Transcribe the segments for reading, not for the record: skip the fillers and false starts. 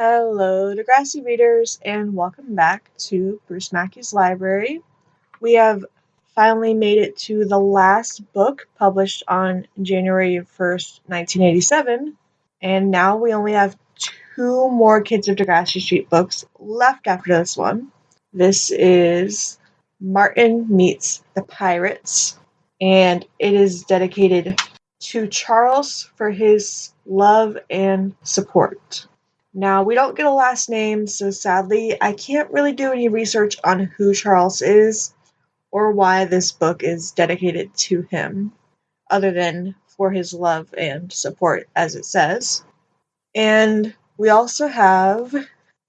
Hello, Degrassi readers, and welcome back to Bruce Mackey's Library. We have finally made it to the last book published on January 1st, 1987, and now we only have two more Kids of Degrassi Street books left after this one. This is Martin Meets the Pirates, and it is dedicated to Charles for his love and support. Now, we don't get a last name, so sadly, I can't really do any research on who Charles is or why this book is dedicated to him, other than for his love and support, as it says. And we also have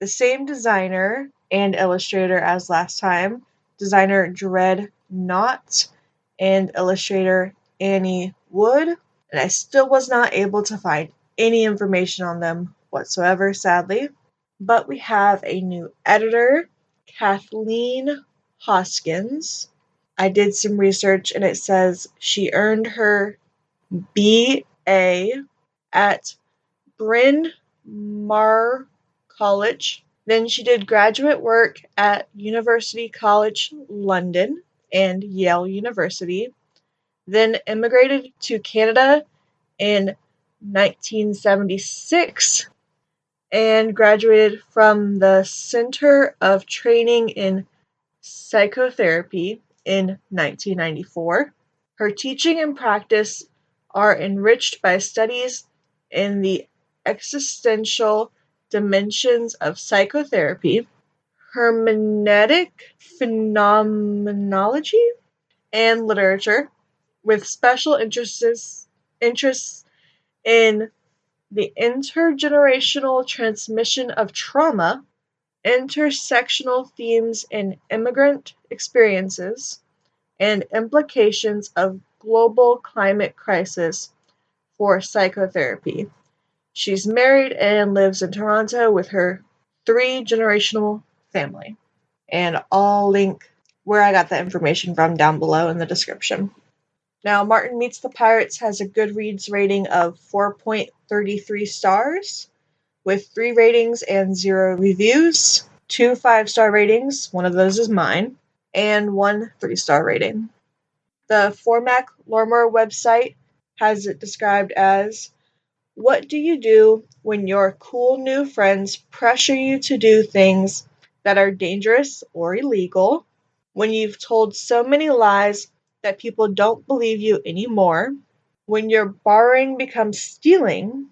the same designer and illustrator as last time, designer Dread Knott and illustrator Annie Wood, and I still was not able to find any information on them whatsoever, sadly. But we have a new editor, Kathleen Hoskins. I did some research and it says she earned her BA at Bryn Mawr College. Then she did graduate work at University College London and Yale University. Then immigrated to Canada in 1976 and graduated from the Center of Training in Psychotherapy in 1994. Her teaching and practice are enriched by studies in the existential dimensions of psychotherapy, hermeneutic phenomenology, and literature, with special interests in the intergenerational transmission of trauma, intersectional themes in immigrant experiences, and implications of global climate crisis for psychotherapy. She's married and lives in Toronto with her 3-generational family. And I'll link where I got that information from down below in the description. Now, Martin Meets the Pirates has a Goodreads rating of 4.33 stars, with 3 ratings and 0 reviews, 2 5-star ratings, one of those is mine, and 1 3-star rating. The Formac Lormer website has it described as, "What do you do when your cool new friends pressure you to do things that are dangerous or illegal, when you've told so many lies that people don't believe you anymore, when your borrowing becomes stealing?"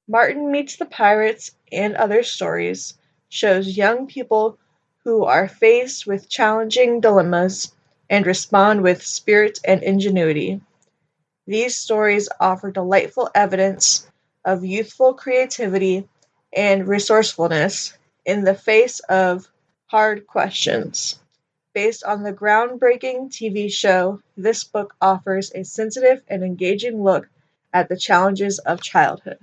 Martin Meets the Pirates and Other Stories shows young people who are faced with challenging dilemmas and respond with spirit and ingenuity. These stories offer delightful evidence of youthful creativity and resourcefulness in the face of hard questions. Based on the groundbreaking TV show, this book offers a sensitive and engaging look at the challenges of childhood.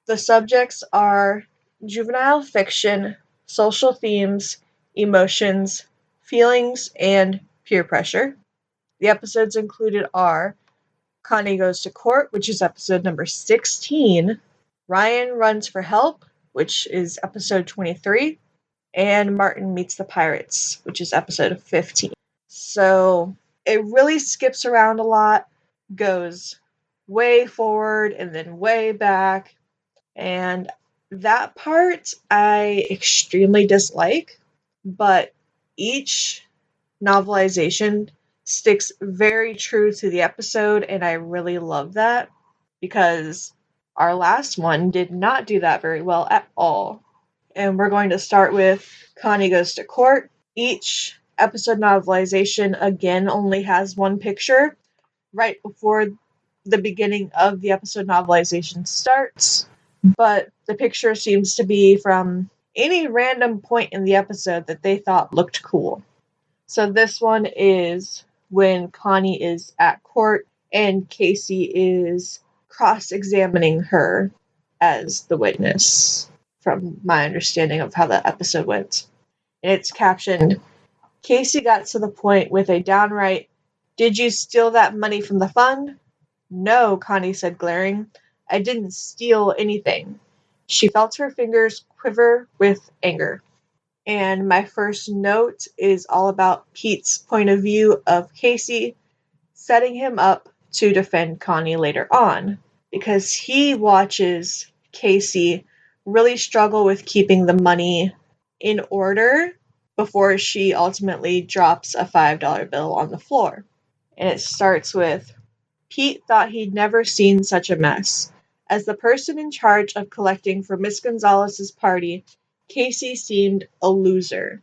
The subjects are juvenile fiction, social themes, emotions, feelings, and peer pressure. The episodes included are Connie Goes to Court, which is episode number 16, Ryan Runs for Help, which is episode 23, and Martin Meets the Pirates, which is episode 15. So it really skips around a lot, goes way forward and then way back, and that part I extremely dislike, but each novelization sticks very true to the episode, and I really love that, because our last one did not do that very well at all. And we're going to start with Connie Goes to Court. Each episode novelization, again, only has one picture right before the beginning of the episode novelization starts, but the picture seems to be from any random point in the episode that they thought looked cool. So this one is when Connie is at court and Casey is cross-examining her as the witness, from my understanding of how the episode went. And it's captioned, "Casey got to the point with a downright, 'Did you steal that money from the fund?' 'No,' Connie said, glaring. 'I didn't steal anything. She felt her fingers quiver with anger. And my first note is all about Pete's point of view of Casey, setting him up to defend Connie later on, because he watches Casey really struggle with keeping the money in order before she ultimately drops a $5 bill on the floor. And it starts with, Pete thought he'd never seen such a mess. As the person in charge of collecting for Miss Gonzalez's party, Casey seemed a loser.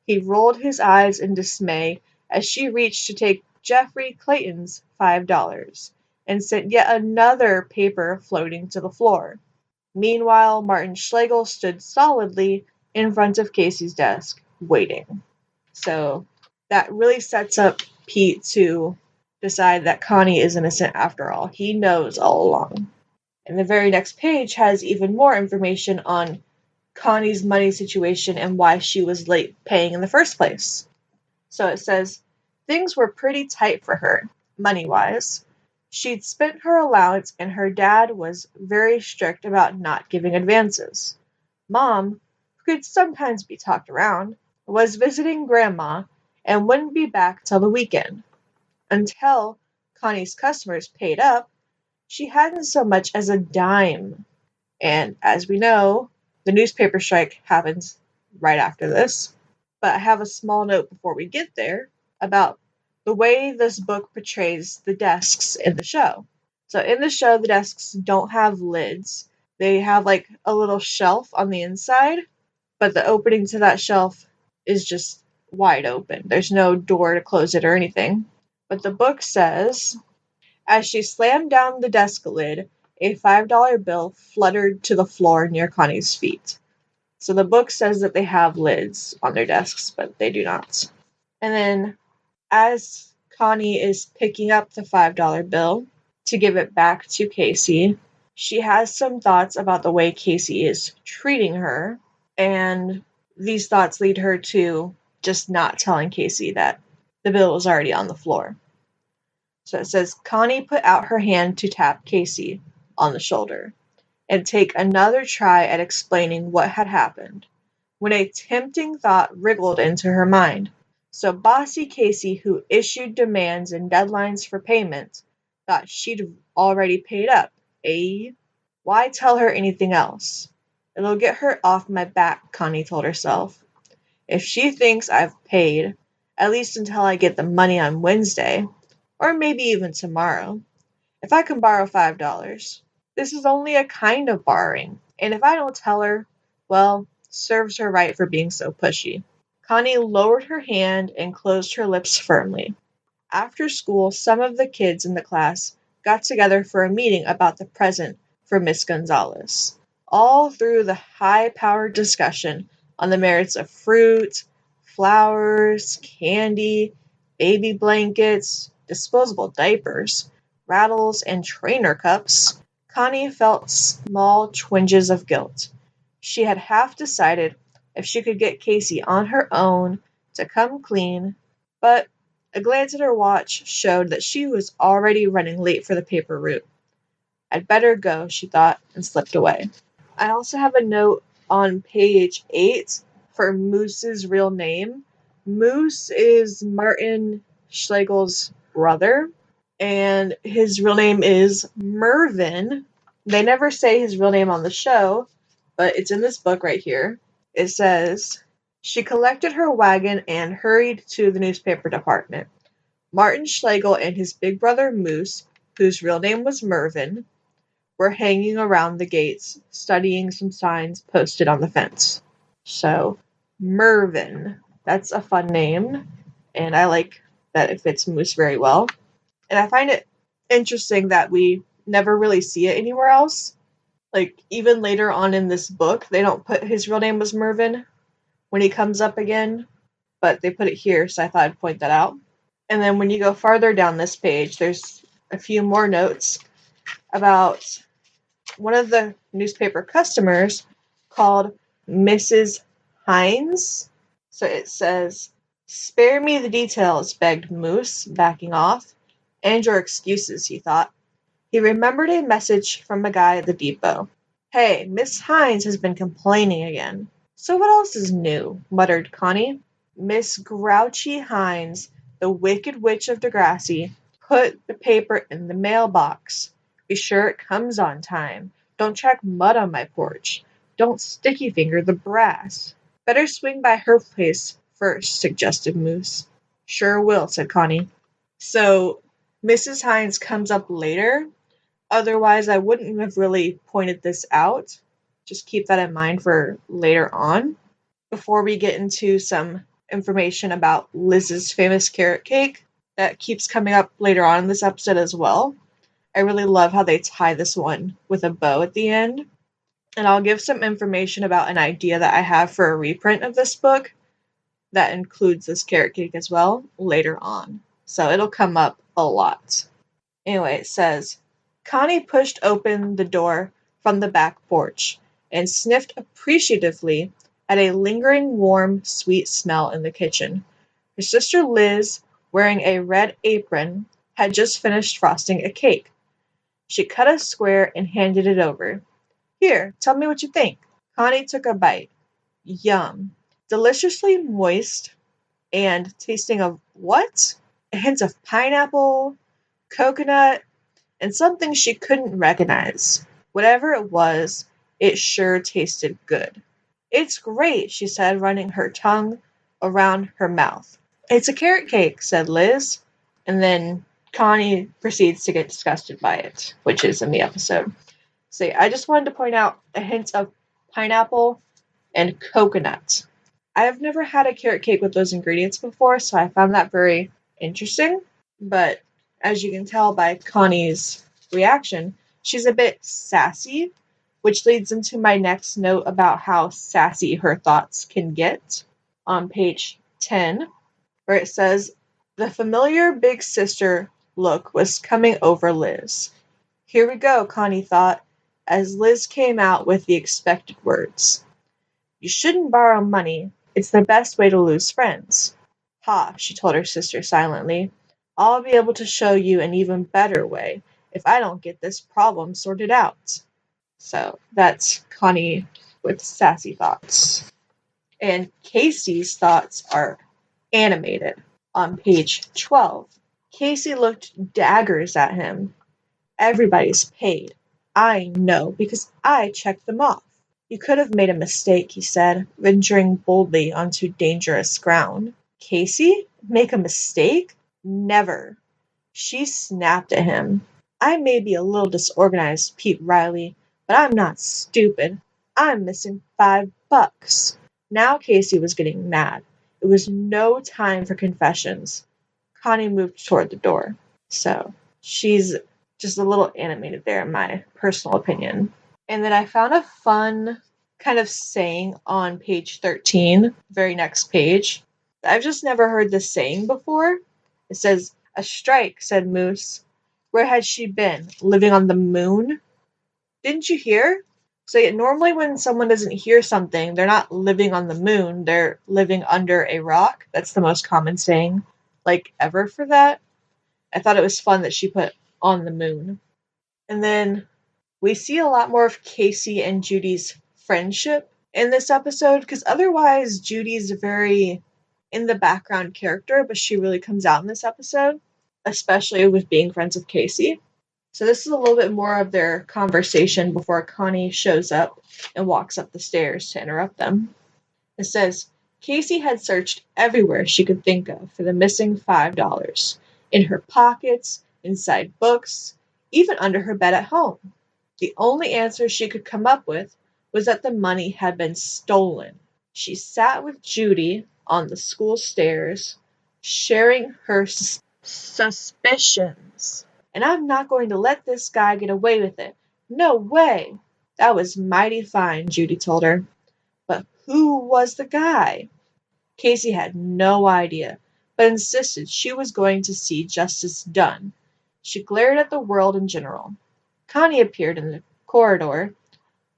He rolled his eyes in dismay as she reached to take Jeffrey Clayton's $5 and sent yet another paper floating to the floor. Meanwhile, Martin Schlegel stood solidly in front of Casey's desk, waiting. So that really sets up Pete to decide that Connie is innocent after all. He knows all along. And the very next page has even more information on Connie's money situation and why she was late paying in the first place. So it says, things were pretty tight for her, money-wise. She'd spent her allowance and her dad was very strict about not giving advances. Mom, who could sometimes be talked around, was visiting Grandma and wouldn't be back till the weekend. Until Connie's customers paid up, she hadn't so much as a dime. And as we know, the newspaper strike happens right after this. But I have a small note before we get there about the way this book portrays the desks in the show. So in the show, the desks don't have lids. They have like a little shelf on the inside, but the opening to that shelf is just wide open. There's no door to close it or anything. But the book says, as she slammed down the desk lid, a $5 bill fluttered to the floor near Connie's feet. So the book says that they have lids on their desks, but they do not. And then, as Connie is picking up the $5 bill to give it back to Casey, she has some thoughts about the way Casey is treating her, and these thoughts lead her to just not telling Casey that the bill was already on the floor. So it says, Connie put out her hand to tap Casey on the shoulder and take another try at explaining what had happened, when a tempting thought wriggled into her mind. So bossy Casey, who issued demands and deadlines for payment, thought she'd already paid up, eh? Why tell her anything else? It'll get her off my back, Connie told herself. If she thinks I've paid, at least until I get the money on Wednesday, or maybe even tomorrow. If I can borrow $5, this is only a kind of borrowing, and if I don't tell her, well, serves her right for being so pushy. Connie lowered her hand and closed her lips firmly. After school, some of the kids in the class got together for a meeting about the present for Miss Gonzalez. All through the high-powered discussion on the merits of fruit, flowers, candy, baby blankets, disposable diapers, rattles, and trainer cups, Connie felt small twinges of guilt. She had half decided if she could get Casey on her own to come clean, but a glance at her watch showed that she was already running late for the paper route. I'd better go, she thought, and slipped away. I also have a note on page 8 for Moose's real name. Moose is Martin Schlegel's brother, and his real name is Mervyn. They never say his real name on the show, but it's in this book right here. It says, she collected her wagon and hurried to the newspaper department. Martin Schlegel and his big brother Moose, whose real name was Mervyn, were hanging around the gates, studying some signs posted on the fence. So, Mervyn, that's a fun name, and I like that it fits Moose very well. And I find it interesting that we never really see it anywhere else. Like, even later on in this book, they don't put his real name was Mervyn when he comes up again, but they put it here, so I thought I'd point that out. And then when you go farther down this page, there's a few more notes about one of the newspaper customers called Mrs. Hines. So it says, spare me the details, begged Moose, backing off. And your excuses, he thought. He remembered a message from a guy at the depot. Hey, Miss Hines has been complaining again. So what else is new? Muttered Connie. Miss Grouchy Hines, the Wicked Witch of Degrassi, put the paper in the mailbox. Be sure it comes on time. Don't track mud on my porch. Don't sticky finger the brass. Better swing by her place first, suggested Moose. Sure will, said Connie. So Mrs. Hines comes up later. Otherwise, I wouldn't have really pointed this out. Just keep that in mind for later on. Before we get into some information about Liz's famous carrot cake that keeps coming up later on in this episode as well. I really love how they tie this one with a bow at the end. And I'll give some information about an idea that I have for a reprint of this book that includes this carrot cake as well later on. So it'll come up a lot. Anyway, it says, Connie pushed open the door from the back porch and sniffed appreciatively at a lingering, warm, sweet smell in the kitchen. Her sister Liz, wearing a red apron, had just finished frosting a cake. She cut a square and handed it over. Here, tell me what you think. Connie took a bite. Yum. Deliciously moist and tasting of what? A hint of pineapple, coconut, and something she couldn't recognize. Whatever it was, it sure tasted good. It's great, she said, running her tongue around her mouth. It's a carrot cake, said Liz. And then Connie proceeds to get disgusted by it, which is in the episode. So I just wanted to point out a hint of pineapple and coconut. I have never had a carrot cake with those ingredients before, so I found that very interesting. But as you can tell by Connie's reaction, she's a bit sassy, which leads into my next note about how sassy her thoughts can get on page 10, where it says, the familiar big sister look was coming over Liz. Here we go, Connie thought, as Liz came out with the expected words. You shouldn't borrow money. It's the best way to lose friends. Ha, she told her sister silently. I'll be able to show you an even better way if I don't get this problem sorted out. So that's Connie with sassy thoughts. And Casey's thoughts are animated. On page 12, Casey looked daggers at him. Everybody's paid. I know, because I checked them off. You could have made a mistake, he said, venturing boldly onto dangerous ground. Casey? Make a mistake? Never. She snapped at him. I may be a little disorganized, Pete Riley, but I'm not stupid. I'm missing $5. Now Casey was getting mad. It was no time for confessions. Connie moved toward the door. So she's just a little animated there, in my personal opinion. And then I found a fun kind of saying on page 13, very next page. I've just never heard this saying before. It says, a strike, said Moose. Where had she been? Living on the moon? Didn't you hear? So normally when someone doesn't hear something, they're not living on the moon, they're living under a rock. That's the most common saying, ever for that. I thought it was fun that she put on the moon. And then we see a lot more of Casey and Judy's friendship in this episode, because otherwise Judy's a very in the background character, but she really comes out in this episode, especially with being friends with Casey. So this is a little bit more of their conversation before Connie shows up and walks up the stairs to interrupt them. It says, Casey had searched everywhere she could think of for the missing $5. In her pockets, inside books, even under her bed at home. The only answer she could come up with was that the money had been stolen. She sat with Judy on the school stairs, sharing her suspicions. And I'm not going to let this guy get away with it. No way. That was mighty fine, Judy told her. But who was the guy? Casey had no idea, but insisted she was going to see justice done. She glared at the world in general. Connie appeared in the corridor,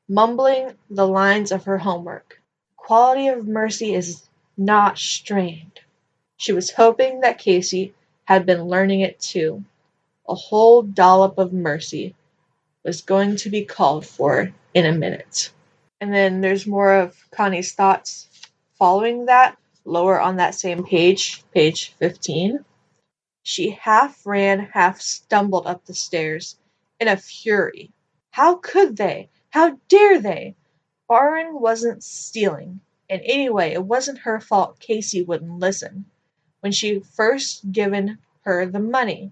mumbling the lines of her homework. Quality of mercy is not strained. She was hoping that Casey had been learning it too. A whole dollop of mercy was going to be called for in a minute. And then there's more of Connie's thoughts following that, lower on that same page, page 15. She half ran, half stumbled up the stairs in a fury. How could they? How dare they? Borrowing wasn't stealing. And anyway, it wasn't her fault Casey wouldn't listen when she first given her the money.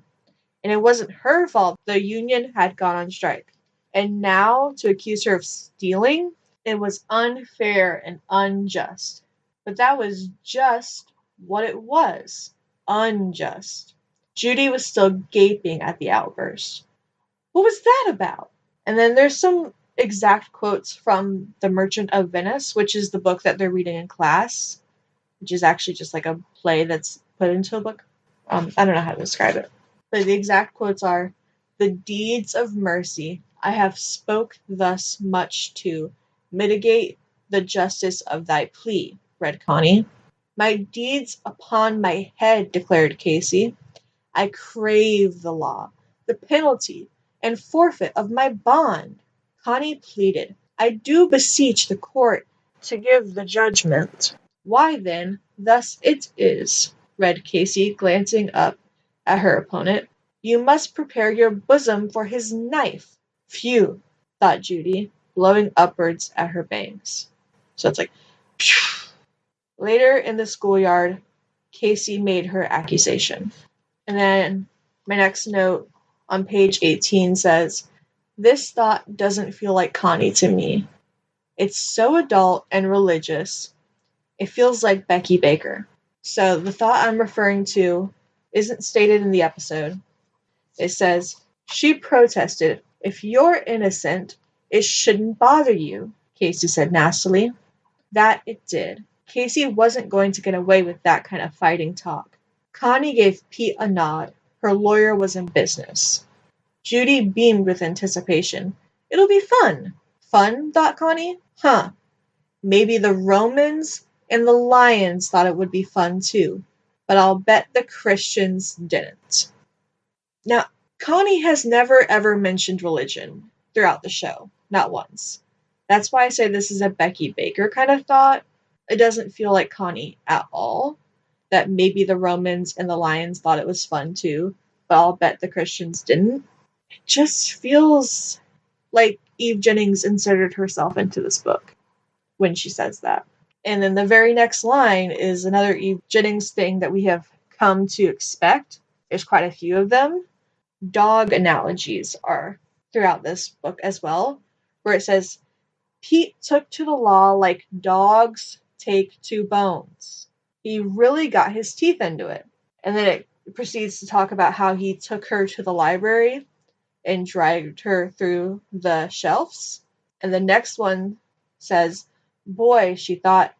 And it wasn't her fault the union had gone on strike. And now to accuse her of stealing, it was unfair and unjust. But that was just what it was. Unjust. Judy was still gaping at the outburst. What was that about? And then there's some exact quotes from The Merchant of Venice, which is the book that they're reading in class, which is actually just like a play that's put into a book. I don't know how to describe it. But the exact quotes are, "The deeds of mercy I have spoke thus much to mitigate the justice of thy plea," read Connie. "My deeds upon my head," declared Casey. "I crave the law, the penalty, and forfeit of my bond." Connie pleaded, "I do beseech the court to give the judgment." "Why then, thus it is," read Casey, glancing up at her opponent. "You must prepare your bosom for his knife." Phew, thought Judy, blowing upwards at her bangs. So it's like, phew. Later in the schoolyard, Casey made her accusation. And then my next note on page 18 says, "This thought doesn't feel like Connie to me. It's so adult and religious. It feels like Becky Baker." So the thought I'm referring to isn't stated in the episode. It says, "She protested, 'If you're innocent, it shouldn't bother you,'" Casey said nastily. That it did. Casey wasn't going to get away with that kind of fighting talk. Connie gave Pete a nod. Her lawyer was in business. Judy beamed with anticipation. "It'll be fun." Fun, thought Connie? Huh. Maybe the Romans and the Lions thought it would be fun too, but I'll bet the Christians didn't. Now, Connie has never ever mentioned religion throughout the show, not once. That's why I say this is a Becky Baker kind of thought. It doesn't feel like Connie at all, that maybe the Romans and the Lions thought it was fun too, but I'll bet the Christians didn't. It just feels like Eve Jennings inserted herself into this book when she says that. And then the very next line is another Eve Jennings thing that we have come to expect. There's quite a few of them. Dog analogies are throughout this book as well, where it says, "Pete took to the law like dogs take to bones. He really got his teeth into it." And then it proceeds to talk about how he took her to the library and dragged her through the shelves. And the next one says, "Boy," she thought,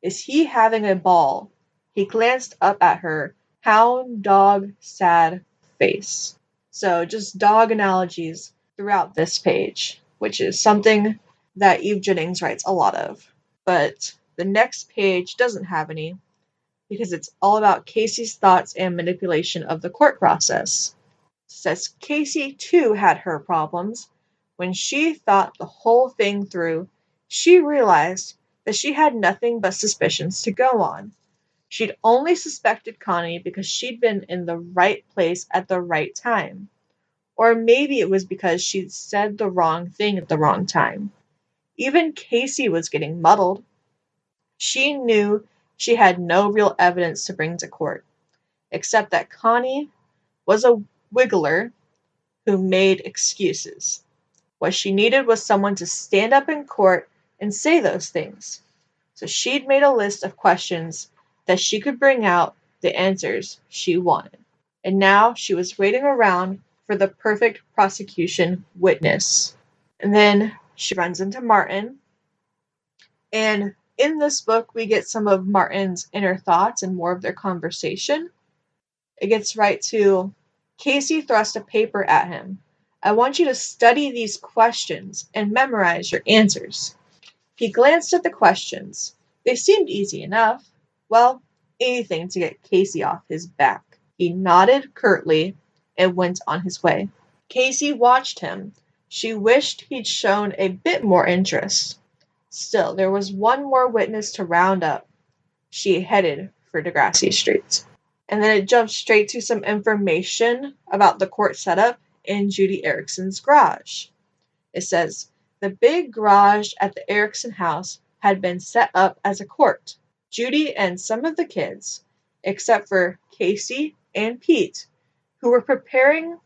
"is he having a ball." He glanced up at her, hound dog sad face. So just dog analogies throughout this page, which is something that Eve Jennings writes a lot of. But the next page doesn't have any, because it's all about Casey's thoughts and manipulation of the court process. It says Casey too had her problems. When she thought the whole thing through, she realized that she had nothing but suspicions to go on. She'd only suspected Connie because she'd been in the right place at the right time. Or maybe it was because she'd said the wrong thing at the wrong time. Even Casey was getting muddled. She knew she had no real evidence to bring to court, except that Connie was a wiggler who made excuses. What she needed was someone to stand up in court and say those things. So she'd made a list of questions that she could bring out the answers she wanted. And now she was waiting around for the perfect prosecution witness. And then she runs into Martin. And in this book, we get some of Martin's inner thoughts and more of their conversation. It gets right to, Casey thrust a paper at him. "I want you to study these questions and memorize your answers." He glanced at the questions. They seemed easy enough. Well, anything to get Casey off his back. He nodded curtly and went on his way. Casey watched him, She wished he'd shown a bit more interest. Still, there was one more witness to round up. She headed for Degrassi Street. And then it jumps straight to some information about the court setup in Judy Erickson's garage. It says, the big garage at the Erickson house had been set up as a court. Judy and some of the kids, except for Casey and Pete, who were preparing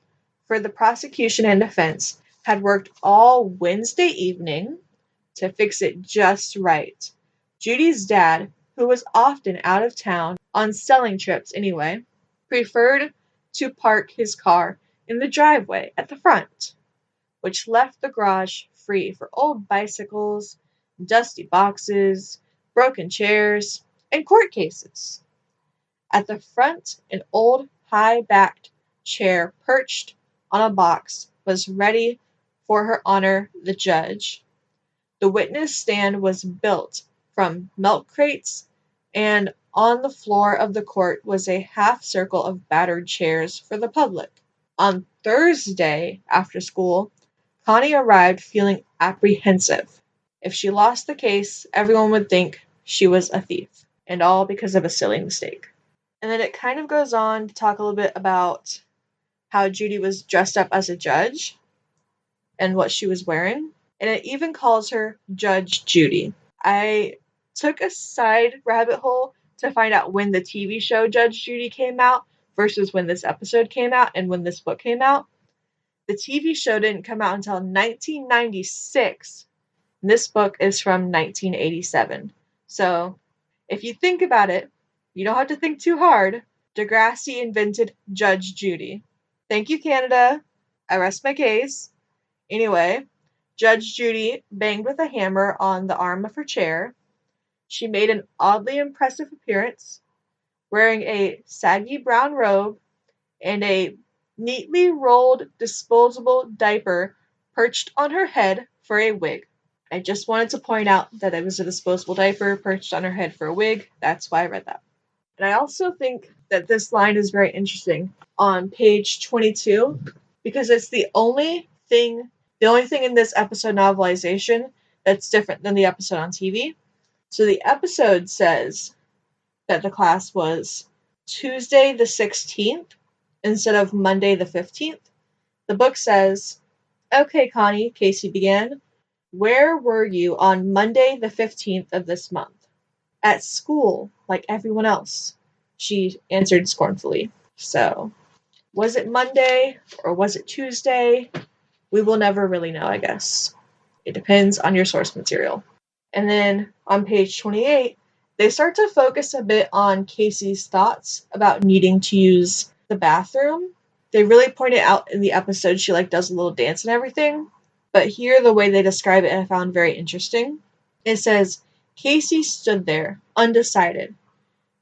for the prosecution and defense, had worked all Wednesday evening to fix it just right. Judy's dad, who was often out of town on selling trips anyway, preferred to park his car in the driveway at the front, which left the garage free for old bicycles, dusty boxes, broken chairs, and court cases. At the front, an old high-backed chair perched on a box was ready for Her Honor the Judge. The witness stand was built from milk crates, and on the floor of the court was a half circle of battered chairs for the public. On Thursday after school, Connie arrived feeling apprehensive. If she lost the case, everyone would think she was a thief, and all because of a silly mistake. And then it kind of goes on to talk a little bit about how Judy was dressed up as a judge and what she was wearing. And it even calls her Judge Judy. I took a side rabbit hole to find out when the TV show Judge Judy came out versus when this episode came out and when this book came out. The TV show didn't come out until 1996. And this book is from 1987. So if you think about it, you don't have to think too hard. Degrassi invented Judge Judy. Thank you, Canada. I rest my case. Anyway, Judge Judy banged with a hammer on the arm of her chair. She made an oddly impressive appearance, wearing a saggy brown robe and a neatly rolled disposable diaper perched on her head for a wig. I just wanted to point out that it was a disposable diaper perched on her head for a wig. That's why I read that. And I also think that this line is very interesting on page 22 because it's the only thing in this episode novelization that's different than the episode on TV. So the episode says that the class was Tuesday the 16th instead of Monday the 15th. The book says, "Okay, Connie," Casey began, "where were you on Monday the 15th of this month?" "At school, like everyone else," she answered scornfully. So, was it Monday or was it Tuesday? We will never really know, I guess. It depends on your source material. And then on page 28, they start to focus a bit on Casey's thoughts about needing to use the bathroom. They really point it out in the episode. She does a little dance and everything. But here, the way they describe it, I found very interesting. It says, Casey stood there, undecided.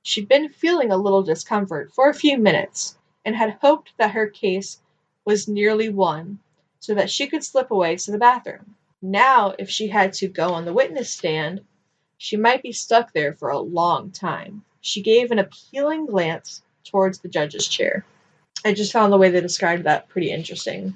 She'd been feeling a little discomfort for a few minutes and had hoped that her case was nearly won so that she could slip away to the bathroom. Now, if she had to go on the witness stand, she might be stuck there for a long time. She gave an appealing glance towards the judge's chair. I just found the way they described that pretty interesting.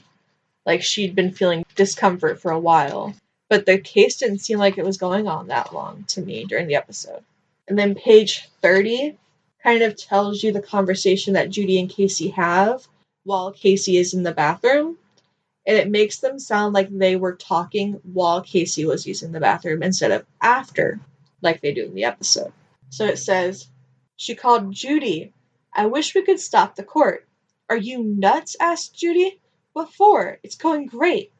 She'd been feeling discomfort for a while, but the case didn't seem like it was going on that long to me during the episode. And then page 30 kind of tells you the conversation that Judy and Casey have while Casey is in the bathroom. And it makes them sound like they were talking while Casey was using the bathroom instead of after, like they do in the episode. So it says, "She called Judy. I wish we could stop the court." "Are you nuts?" asked Judy. "What for? It's going great."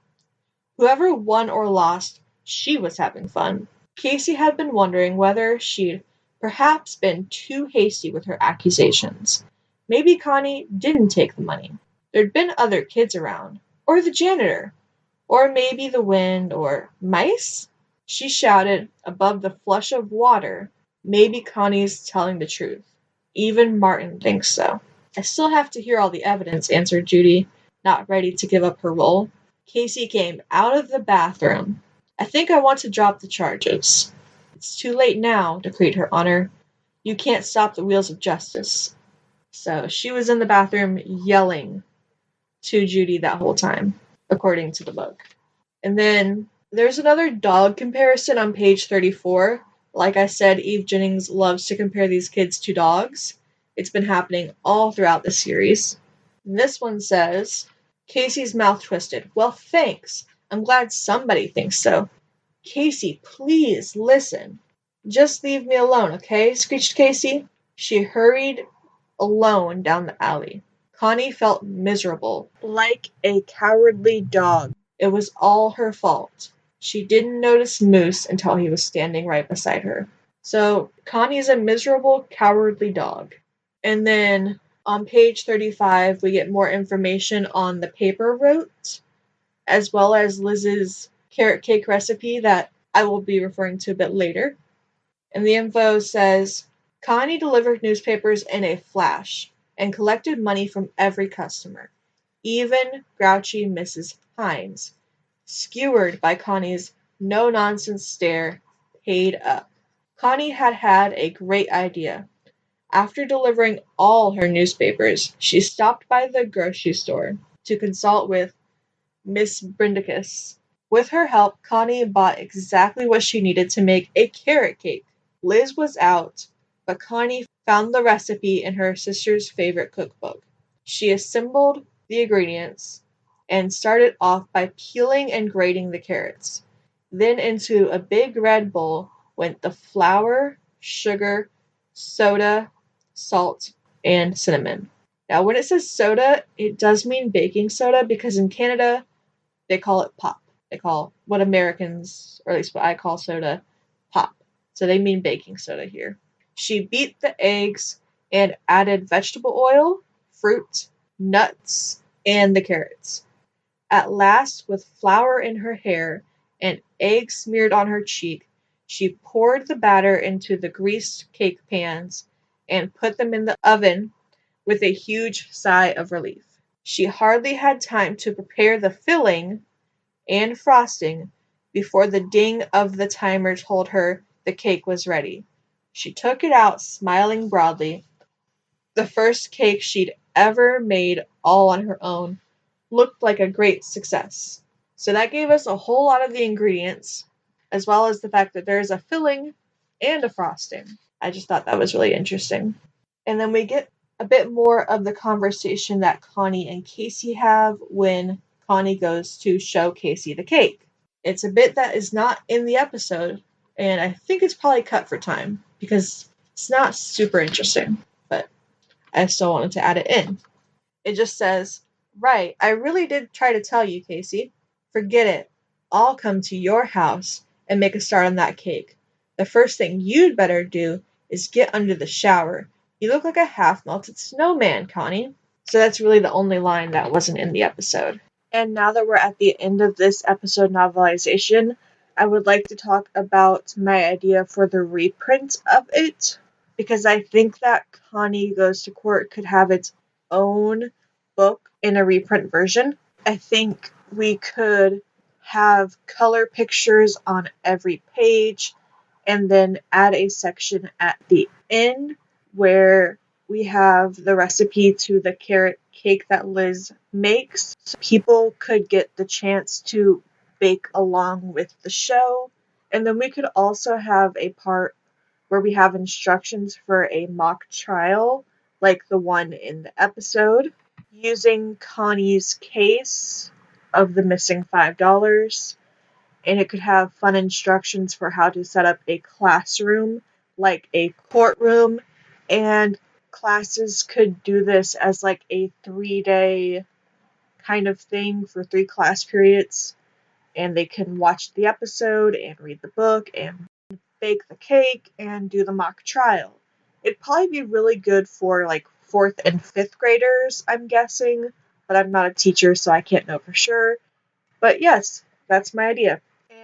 Whoever won or lost, she was having fun. Casey had been wondering whether she'd perhaps been too hasty with her accusations. Maybe Connie didn't take the money. There'd been other kids around. Or the janitor. Or maybe the wind, or mice? She shouted above the flush of water, "Maybe Connie's telling the truth. Even Martin thinks so." "I still have to hear all the evidence," answered Judy, not ready to give up her role. Casey came out of the bathroom. "I think I want to drop the charges." "It's too late now," decreed Her Honor. "You can't stop the wheels of justice." So she was in the bathroom yelling to Judy that whole time. according to the book. And then there's another dog comparison on page 34. Like I said, Eve Jennings loves to compare these kids to dogs. It's been happening all throughout the series. And this one says, Casey's mouth twisted. Well, thanks. I'm glad somebody thinks so. Casey, please listen. Just leave me alone, okay? Screeched Casey. She hurried alone down the alley. Connie felt miserable, like a cowardly dog. It was all her fault. She didn't notice Moose until he was standing right beside her. So, Connie's a miserable, cowardly dog. And then on page 35, we get more information on the paper route, as well as Liz's carrot cake recipe that I will be referring to a bit later. And the info says, Connie delivered newspapers in a flash and collected money from every customer, even grouchy Mrs. Hines, skewered by Connie's no-nonsense stare, paid up. Connie had a great idea. After delivering all her newspapers, she stopped by the grocery store to consult with Miss Brindicus. With her help, Connie bought exactly what she needed to make a carrot cake. Liz was out, but Connie found the recipe in her sister's favorite cookbook. She assembled the ingredients and started off by peeling and grating the carrots. Then into a big red bowl went the flour, sugar, soda, salt, and cinnamon. Now, when it says soda, it does mean baking soda because in Canada, they call it pop. They call what Americans, or at least what I call soda, pop. So they mean baking soda here. She beat the eggs and added vegetable oil, fruit, nuts, and the carrots. At last, with flour in her hair and egg smeared on her cheek, she poured the batter into the greased cake pans and put them in the oven with a huge sigh of relief. She hardly had time to prepare the filling and frosting before the ding of the timer told her the cake was ready. She took it out, smiling broadly. The first cake she'd ever made all on her own looked like a great success. So that gave us a whole lot of the ingredients, as well as the fact that there's a filling and a frosting. I just thought that was really interesting. And then we get a bit more of the conversation that Connie and Casey have when Connie goes to show Casey the cake. It's a bit that is not in the episode, and I think it's probably cut for time because it's not super interesting, but I still wanted to add it in. It just says, right, I really did try to tell you, Casey. Forget it. I'll come to your house and make a start on that cake. The first thing you'd better do is get under the shower. You look like a half-melted snowman, Connie. So that's really the only line that wasn't in the episode. And now that we're at the end of this episode novelization, I would like to talk about my idea for the reprint of it, because I think that Connie Goes to Court could have its own book in a reprint version. I think we could have color pictures on every page and then add a section at the end where we have the recipe to the carrot cake that Liz makes. So people could get the chance to bake along with the show. And then we could also have a part where we have instructions for a mock trial, like the one in the episode, using Connie's case of the missing $5. And it could have fun instructions for how to set up a classroom, like a courtroom, and classes could do this as like a 3-day kind of thing for 3 class periods, and they can watch the episode and read the book and bake the cake and do the mock trial. It'd probably be really good for like 4th and 5th graders, I'm guessing, but I'm not a teacher, so I can't know for sure. But yes, that's my idea.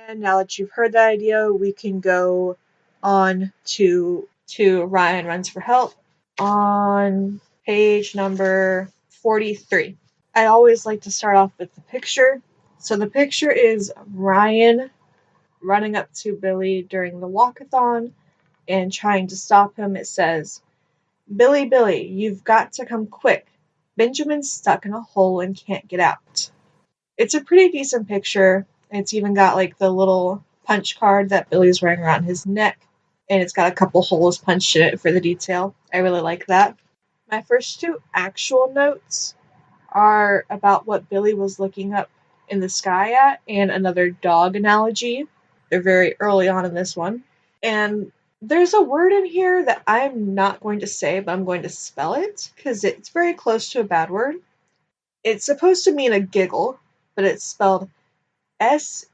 And now that you've heard that idea, we can go on to Ryan Runs for Help on page number 43. I always like to start off with the picture. So the picture is Ryan running up to Billy during the walkathon and trying to stop him. It says, Billy, Billy, you've got to come quick. Benjamin's stuck in a hole and can't get out. It's a pretty decent picture. It's even got like the little punch card that Billy's wearing around his neck, and it's got a couple holes punched in it for the detail. I really like that. My first two actual notes are about what Billy was looking up in the sky at and another dog analogy. They're very early on in this one. And there's a word in here that I'm not going to say, but I'm going to spell it because it's very close to a bad word. It's supposed to mean a giggle, but it's spelled Snigger.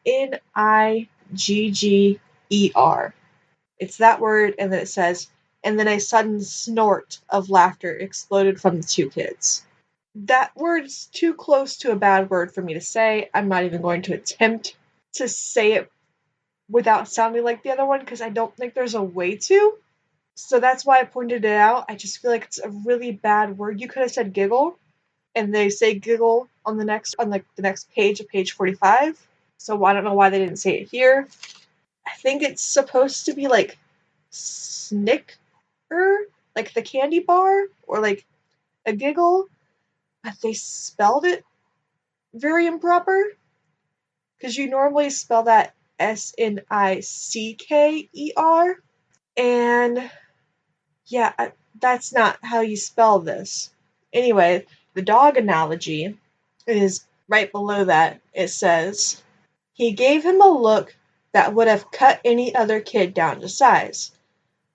It's that word, and then it says, and then a sudden snort of laughter exploded from the two kids. That word's too close to a bad word for me to say. I'm not even going to attempt to say it without sounding like the other one because I don't think there's a way to. So that's why I pointed it out. I just feel like it's a really bad word. You could have said giggle, and they say giggle on the next page of page 45. So I don't know why they didn't say it here. I think it's supposed to be like snicker, like the candy bar, or like a giggle, but they spelled it very improper because you normally spell that Snicker, and yeah, that's not how you spell this. Anyway, the dog analogy is right below that. It says, he gave him a look that would have cut any other kid down to size,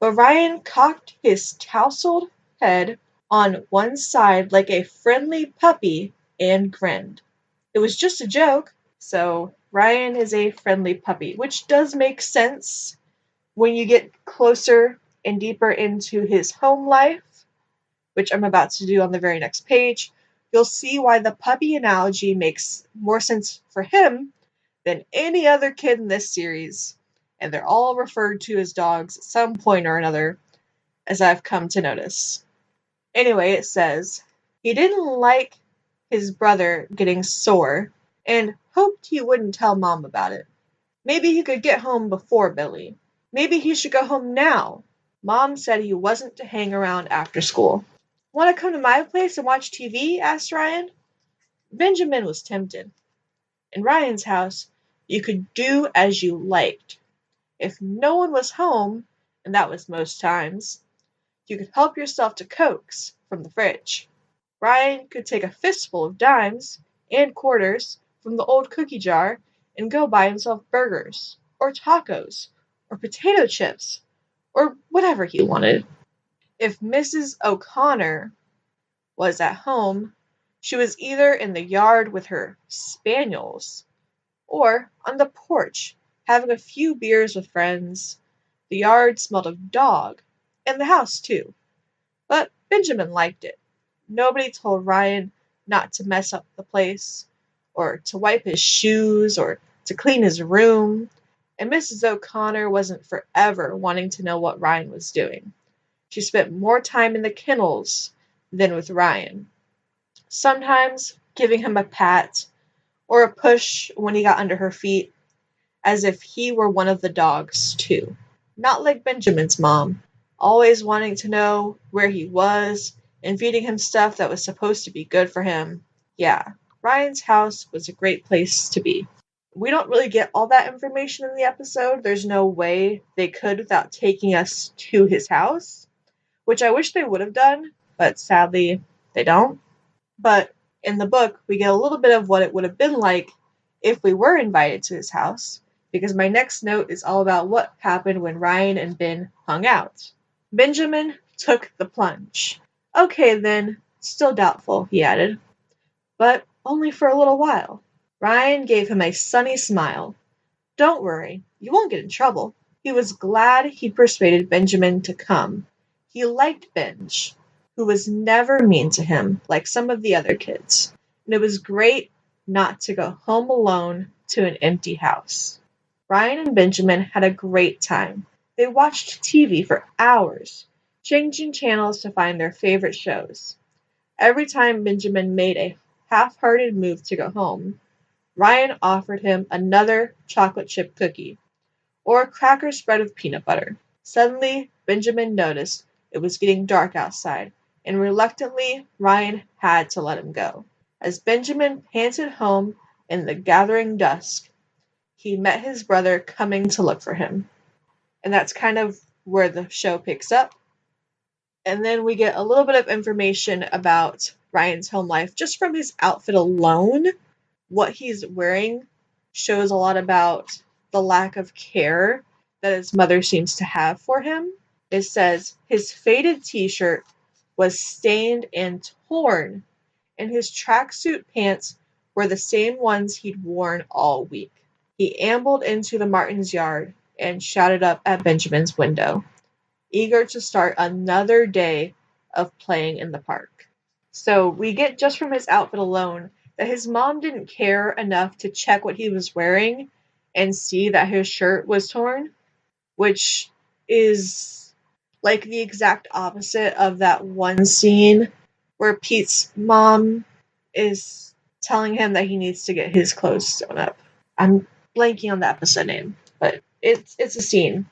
but Ryan cocked his tousled head on one side like a friendly puppy and grinned. It was just a joke, so Ryan is a friendly puppy, which does make sense when you get closer and deeper into his home life, which I'm about to do on the very next page. You'll see why the puppy analogy makes more sense for him than any other kid in this series, and they're all referred to as dogs at some point or another, as I've come to notice. Anyway, it says, he didn't like his brother getting sore and hoped he wouldn't tell Mom about it. Maybe he could get home before Billy. Maybe he should go home now. Mom said he wasn't to hang around after school. Want to come to my place and watch TV? Asked Ryan. Benjamin was tempted. In Ryan's house, you could do as you liked. If no one was home, and that was most times, you could help yourself to Cokes from the fridge. Ryan could take a fistful of dimes and quarters from the old cookie jar and go buy himself burgers, or tacos, or potato chips, or whatever he wanted. If Mrs. O'Connor was at home, she was either in the yard with her spaniels, or on the porch having a few beers with friends. The yard smelled of dog, and the house too. But Benjamin liked it. Nobody told Ryan not to mess up the place, or to wipe his shoes, or to clean his room, and Mrs. O'Connor wasn't forever wanting to know what Ryan was doing. She spent more time in the kennels than with Ryan, sometimes giving him a pat or a push when he got under her feet, as if he were one of the dogs too. Not like Benjamin's mom, always wanting to know where he was and feeding him stuff that was supposed to be good for him. Yeah, Ryan's house was a great place to be. We don't really get all that information in the episode. There's no way they could without taking us to his house, which I wish they would have done, but sadly they don't. But in the book, we get a little bit of what it would have been like if we were invited to his house, because my next note is all about what happened when Ryan and Ben hung out. Benjamin took the plunge. Okay then, still doubtful, he added, but only for a little while. Ryan gave him a sunny smile. Don't worry, you won't get in trouble. He was glad he'd persuaded Benjamin to come. He liked Benj, who was never mean to him like some of the other kids, and it was great not to go home alone to an empty house. Ryan and Benjamin had a great time. They watched TV for hours, changing channels to find their favorite shows. Every time Benjamin made a half-hearted move to go home, Ryan offered him another chocolate chip cookie or a cracker spread with peanut butter. Suddenly, Benjamin noticed it was getting dark outside, and reluctantly, Ryan had to let him go. As Benjamin panted home In the gathering dusk, he met his brother coming to look for him. And that's kind of where the show picks up. And then we get a little bit of information about Ryan's home life just from his outfit alone. What he's wearing shows a lot about the lack of care that his mother seems to have for him. It says his faded t-shirt was stained and torn, and his tracksuit pants were the same ones he'd worn all week. He ambled into the Martins' yard and shouted up at Benjamin's window, eager to start another day of playing in the park. So we get just from his outfit alone that his mom didn't care enough to check what he was wearing and see that his shirt was torn, which is like the exact opposite of that one scene where Pete's mom is telling him that he needs to get his clothes sewn up. I'm blanking on the episode name, but it's a scene.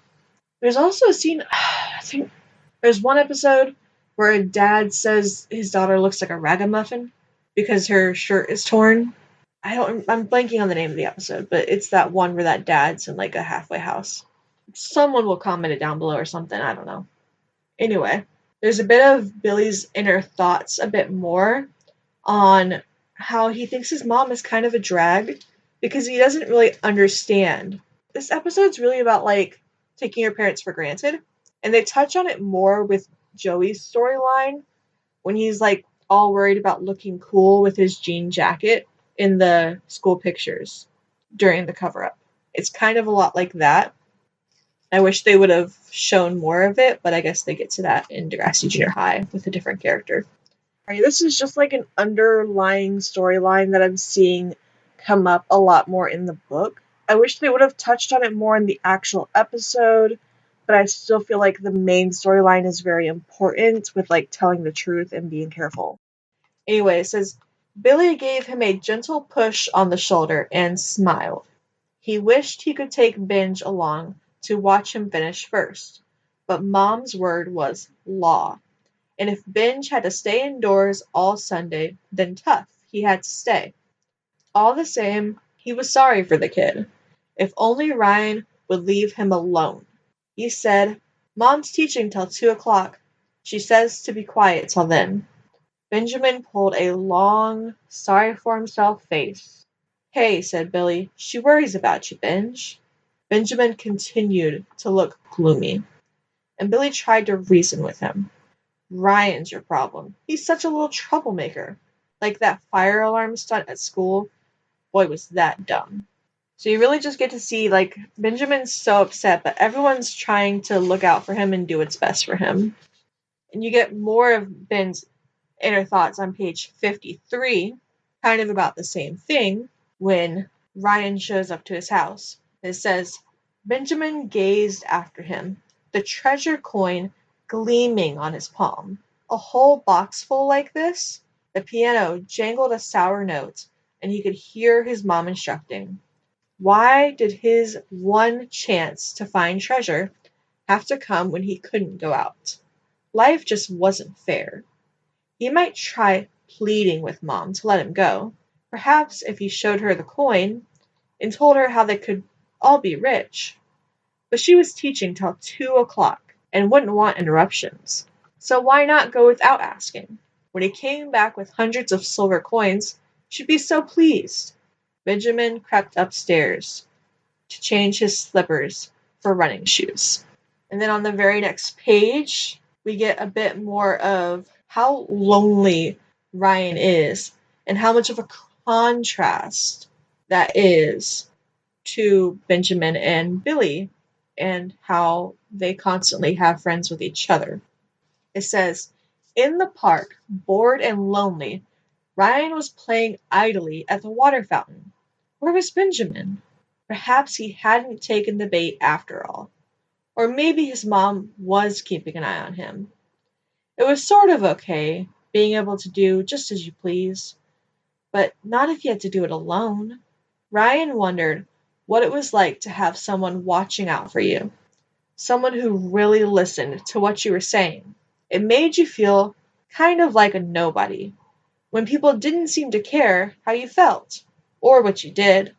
There's also a scene, I think there's one episode where a dad says his daughter looks like a ragamuffin because her shirt is torn. I'm blanking on the name of the episode, but it's that one where that dad's in like a halfway house. Someone will comment it down below or something, I don't know. Anyway, there's a bit of Billy's inner thoughts a bit more on how he thinks his mom is kind of a drag because he doesn't really understand. This episode's really about like taking your parents for granted, and they touch on it more with Joey's storyline when he's like all worried about looking cool with his jean jacket in the school pictures during the cover-up. It's kind of a lot like that. I wish they would have shown more of it, but I guess they get to that in Degrassi Junior High with a different character. Alright, this is just like an underlying storyline that I'm seeing come up a lot more in the book. I wish they would have touched on it more in the actual episode, but I still feel like the main storyline is very important with like telling the truth and being careful. Anyway, it says, Billy gave him a gentle push on the shoulder and smiled. He wished he could take Benj along to watch him finish first, but Mom's word was law, and if Benj had to stay indoors all Sunday, then tough, he had to stay. All the same, he was sorry for the kid. If only Ryan would leave him alone. He said, Mom's teaching till 2 o'clock. She says to be quiet till then. Benjamin pulled a long, sorry-for-himself face. Hey, said Billy, she worries about you, Benj. Benjamin continued to look gloomy, and Billy tried to reason with him. Ryan's your problem. He's such a little troublemaker. Like that fire alarm stunt at school. Boy, was that dumb. So you really just get to see, like, Benjamin's so upset, but everyone's trying to look out for him and do what's best for him. And you get more of Ben's inner thoughts on page 53, kind of about the same thing, when Ryan shows up to his house. It says, Benjamin gazed after him, the treasure coin gleaming on his palm. A whole box full like this? The piano jangled a sour note, and he could hear his mom instructing. Why did his one chance to find treasure have to come when he couldn't go out? Life just wasn't fair. He might try pleading with Mom to let him go. Perhaps if he showed her the coin and told her how they could all be rich. But she was teaching till 2 o'clock and wouldn't want interruptions. So why not go without asking? When he came back with hundreds of silver coins, she'd be so pleased. Benjamin crept upstairs to change his slippers for running shoes. And then on the very next page, we get a bit more of how lonely Ryan is and how much of a contrast that is to Benjamin and Billy and how they constantly have friends with each other. It says, in the park, bored and lonely, Ryan was playing idly at the water fountain. Where was Benjamin? Perhaps he hadn't taken the bait after all. Or maybe his mom was keeping an eye on him. It was sort of okay, being able to do just as you please. But not if you had to do it alone. Ryan wondered what it was like to have someone watching out for you. Someone who really listened to what you were saying. It made you feel kind of like a nobody, when people didn't seem to care how you felt. or what you did.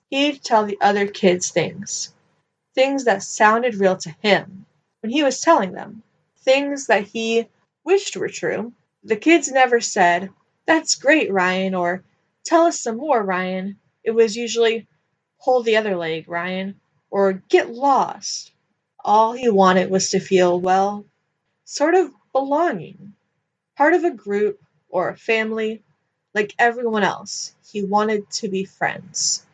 He'd tell the other kids things that sounded real to him when he was telling them, things that he wished were true. The kids never said, "That's great, Ryan," or "Tell us some more, Ryan." It was usually, "Pull the other leg, Ryan," or "Get lost." All he wanted was to feel, well, sort of belonging, part of a group or a family, like everyone else. He wanted to be friends.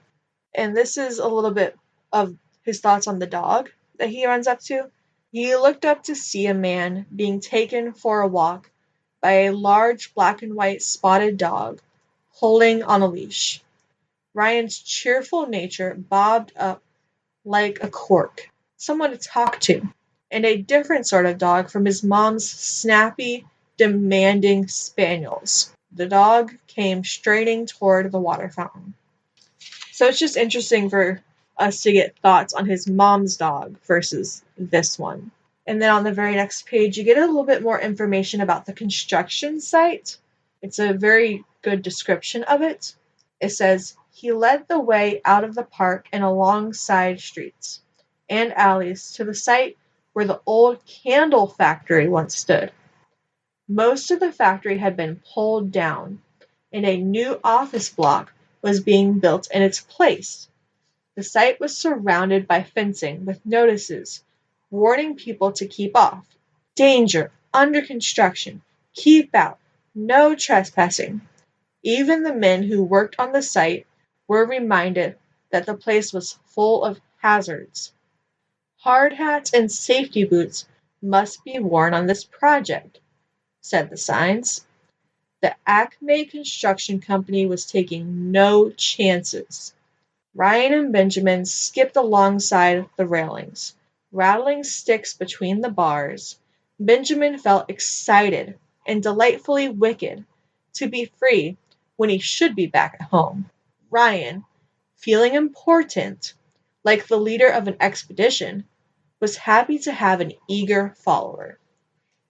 And this is a little bit of his thoughts on the dog that he runs up to. He looked up to see a man being taken for a walk by a large black and white spotted dog holding on a leash. Ryan's cheerful nature bobbed up like a cork, someone to talk to, and a different sort of dog from his mom's snappy, demanding spaniels. The dog came straining toward the water fountain. So it's just interesting for us to get thoughts on his mom's dog versus this one. And then on the very next page, you get a little bit more information about the construction site. It's a very good description of it. It says, he led the way out of the park and along side streets and alleys to the site where the old candle factory once stood. Most of the factory had been pulled down, and a new office block was being built in its place. The site was surrounded by fencing with notices warning people to keep off. Danger, under construction, keep out, no trespassing. Even the men who worked on the site were reminded that the place was full of hazards. Hard hats and safety boots must be worn on this project, said the signs. The Acme Construction Company was taking no chances. Ryan and Benjamin skipped alongside the railings, rattling sticks between the bars. Benjamin felt excited and delightfully wicked to be free when he should be back at home. Ryan, feeling important, like the leader of an expedition, was happy to have an eager follower.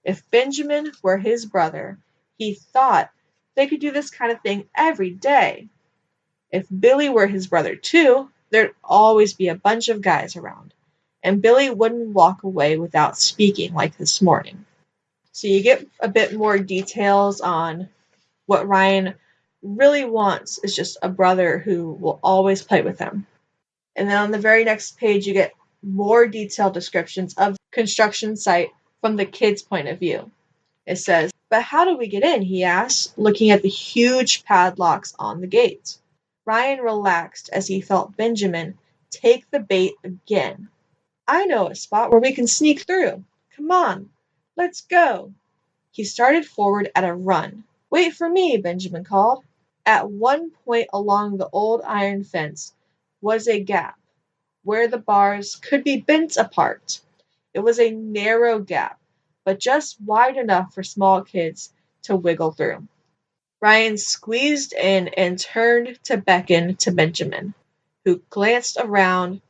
If Benjamin were his brother, he thought they could do this kind of thing every day. If Billy were his brother too, there'd always be a bunch of guys around, and Billy wouldn't walk away without speaking like this morning. So you get a bit more details on what Ryan really wants is just a brother who will always play with him. And then on the very next page, you get more detailed descriptions of the construction site from the kid's point of view. It says, "But how do we get in?" he asked, looking at the huge padlocks on the gate. Ryan relaxed as he felt Benjamin take the bait again. "I know a spot where we can sneak through. Come on, let's go." He started forward at a run. "Wait for me," Benjamin called. At one point along the old iron fence was a gap where the bars could be bent apart. It was a narrow gap, but just wide enough for small kids to wiggle through. Ryan squeezed in and turned to beckon to Benjamin, who glanced around,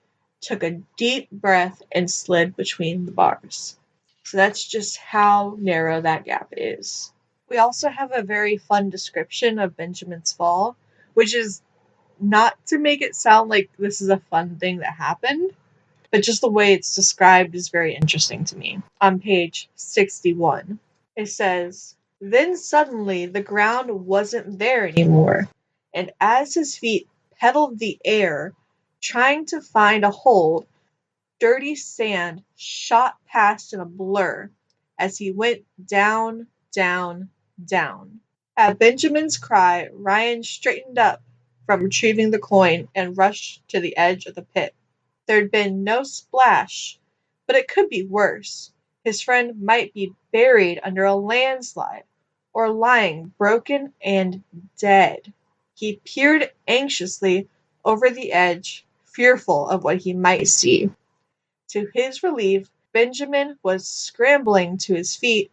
took a deep breath, and slid between the bars. So that's just how narrow that gap is. We also have a very fun description of Benjamin's fall, which is not to make it sound like this is a fun thing that happened, but just the way it's described is very interesting to me. On page 61, it says, "Then suddenly the ground wasn't there anymore, and as his feet pedaled the air, trying to find a hold, dirty sand shot past in a blur as he went down, down, down." At Benjamin's cry, Ryan straightened up from retrieving the coin and rushed to the edge of the pit. There'd been no splash, but it could be worse. His friend might be buried under a landslide or lying broken and dead. He peered anxiously over the edge, fearful of what he might see. To his relief, Benjamin was scrambling to his feet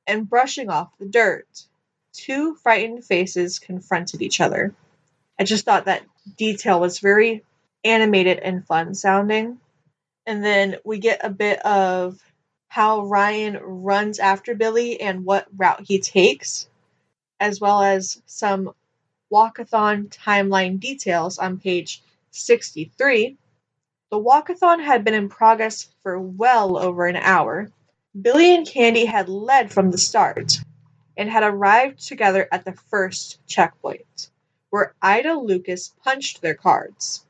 and brushing off the dirt. Two frightened faces confronted each other. I just thought that detail was very animated and fun sounding. And then we get a bit of how Ryan runs after Billy and what route he takes, as well as some walkathon timeline details on page 63, the walkathon had been in progress for well over an hour. Billy and Candy had led from the start and had arrived together at the first checkpoint, where Ida Lucas punched their cards.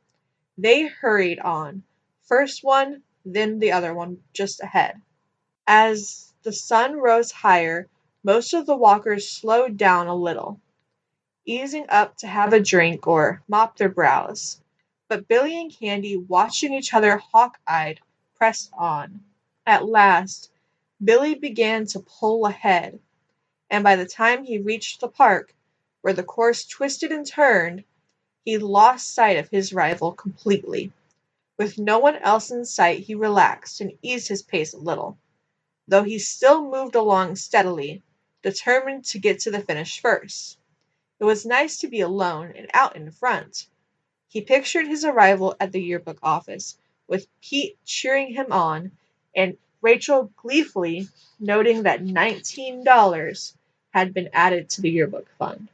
They hurried on, first one, then the other one just ahead. As the sun rose higher, most of the walkers slowed down a little, easing up to have a drink or mop their brows. But Billy and Candy, watching each other hawk-eyed, pressed on. At last, Billy began to pull ahead, and by the time he reached the park, where the course twisted and turned, he lost sight of his rival completely. With no one else in sight, he relaxed and eased his pace a little, though he still moved along steadily, determined to get to the finish first. It was nice to be alone and out in front. He pictured his arrival at the yearbook office, with Pete cheering him on, and Rachel gleefully noting that $19 had been added to the yearbook fund.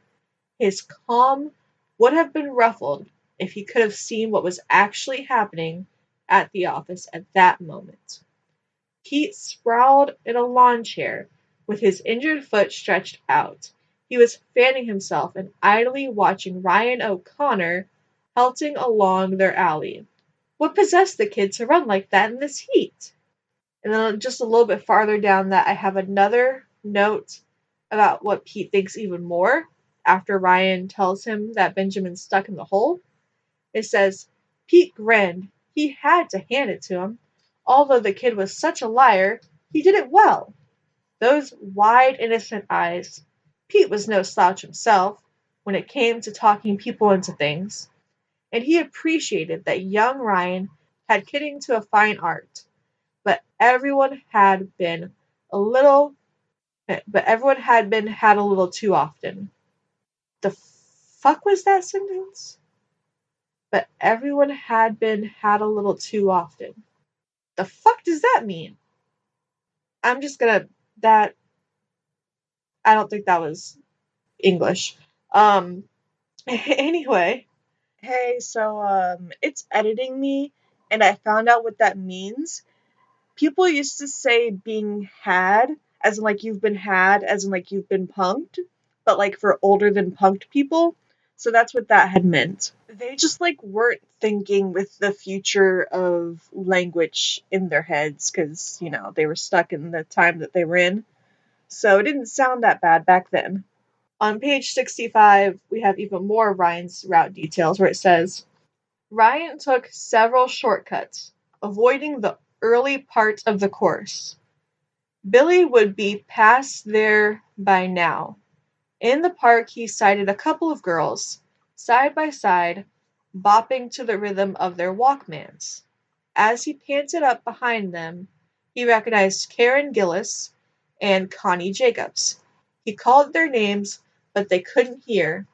His calm would have been ruffled if he could have seen what was actually happening at the office at that moment. Pete sprawled in a lawn chair, with his injured foot stretched out. He was fanning himself and idly watching Ryan O'Connor pelting along their alley. What possessed the kid to run like that in this heat? And then just a little bit farther down that, I have another note about what Pete thinks even more after Ryan tells him that Benjamin's stuck in the hole. It says, Pete grinned. He had to hand it to him. Although the kid was such a liar, he did it well. Those wide, innocent eyes. Pete was no slouch himself when it came to talking people into things, and he appreciated that young Ryan had getting to a fine art. But everyone had been a little had a little too often. The fuck was that sentence? But everyone had been had a little too often. The fuck does that mean? I'm just gonna that I don't think that was English. Anyway. Hey, so it's editing me and I found out what that means. People used to say being had, as in like you've been had, as in like you've been punked, but like for older than punked people. So that's what that had meant. They just like weren't thinking with the future of language in their heads because, they were stuck in the time that they were in. So it didn't sound that bad back then. On page 65, we have even more of Ryan's route details where it says, Ryan took several shortcuts, avoiding the early part of the course. Billy would be past there by now. In the park, he sighted a couple of girls, side by side, bopping to the rhythm of their Walkmans. As he panted up behind them, he recognized Karen Gillis and Connie Jacobs. He called their names, but they couldn't hear.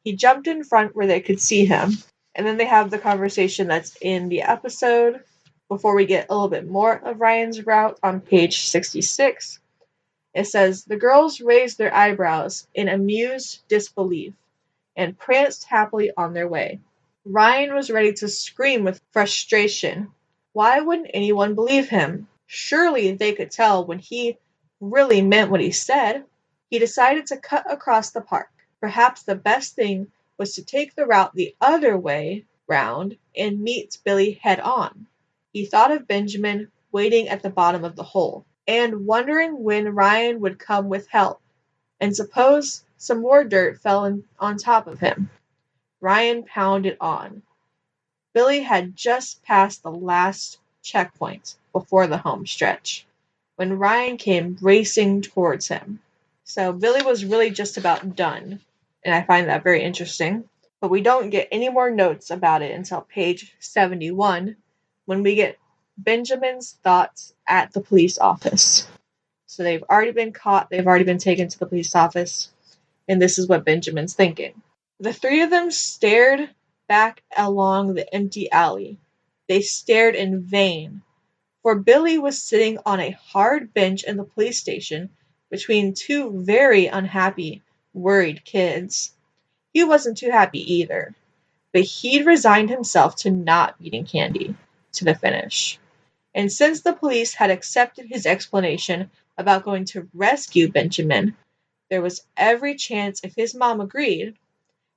He jumped in front where they could see him. And then they have the conversation that's in the episode before we get a little bit more of Ryan's route on page 66. It says, the girls raised their eyebrows in amused disbelief and pranced happily on their way. Ryan was ready to scream with frustration. Why wouldn't anyone believe him? Surely they could tell when he really meant what he said. He decided to cut across the park. Perhaps the best thing was to take the route the other way round and meet Billy head on. He thought of Benjamin waiting at the bottom of the hole, and wondering when Ryan would come with help, and suppose some more dirt fell on top of him. Ryan pounded on. Billy had just passed the last checkpoint before the home stretch, when Ryan came racing towards him. So Billy was really just about done, and I find that very interesting. But we don't get any more notes about it until page 71, when we get Benjamin's thoughts at the police office. So they've already been caught, they've already been taken to the police office, and this is what Benjamin's thinking. The three of them stared back along the empty alley. They stared in vain, for Billy was sitting on a hard bench in the police station between two very unhappy, worried kids. He wasn't too happy either, but he'd resigned himself to not eating candy to the finish. And since the police had accepted his explanation about going to rescue Benjamin, there was every chance, if his mom agreed,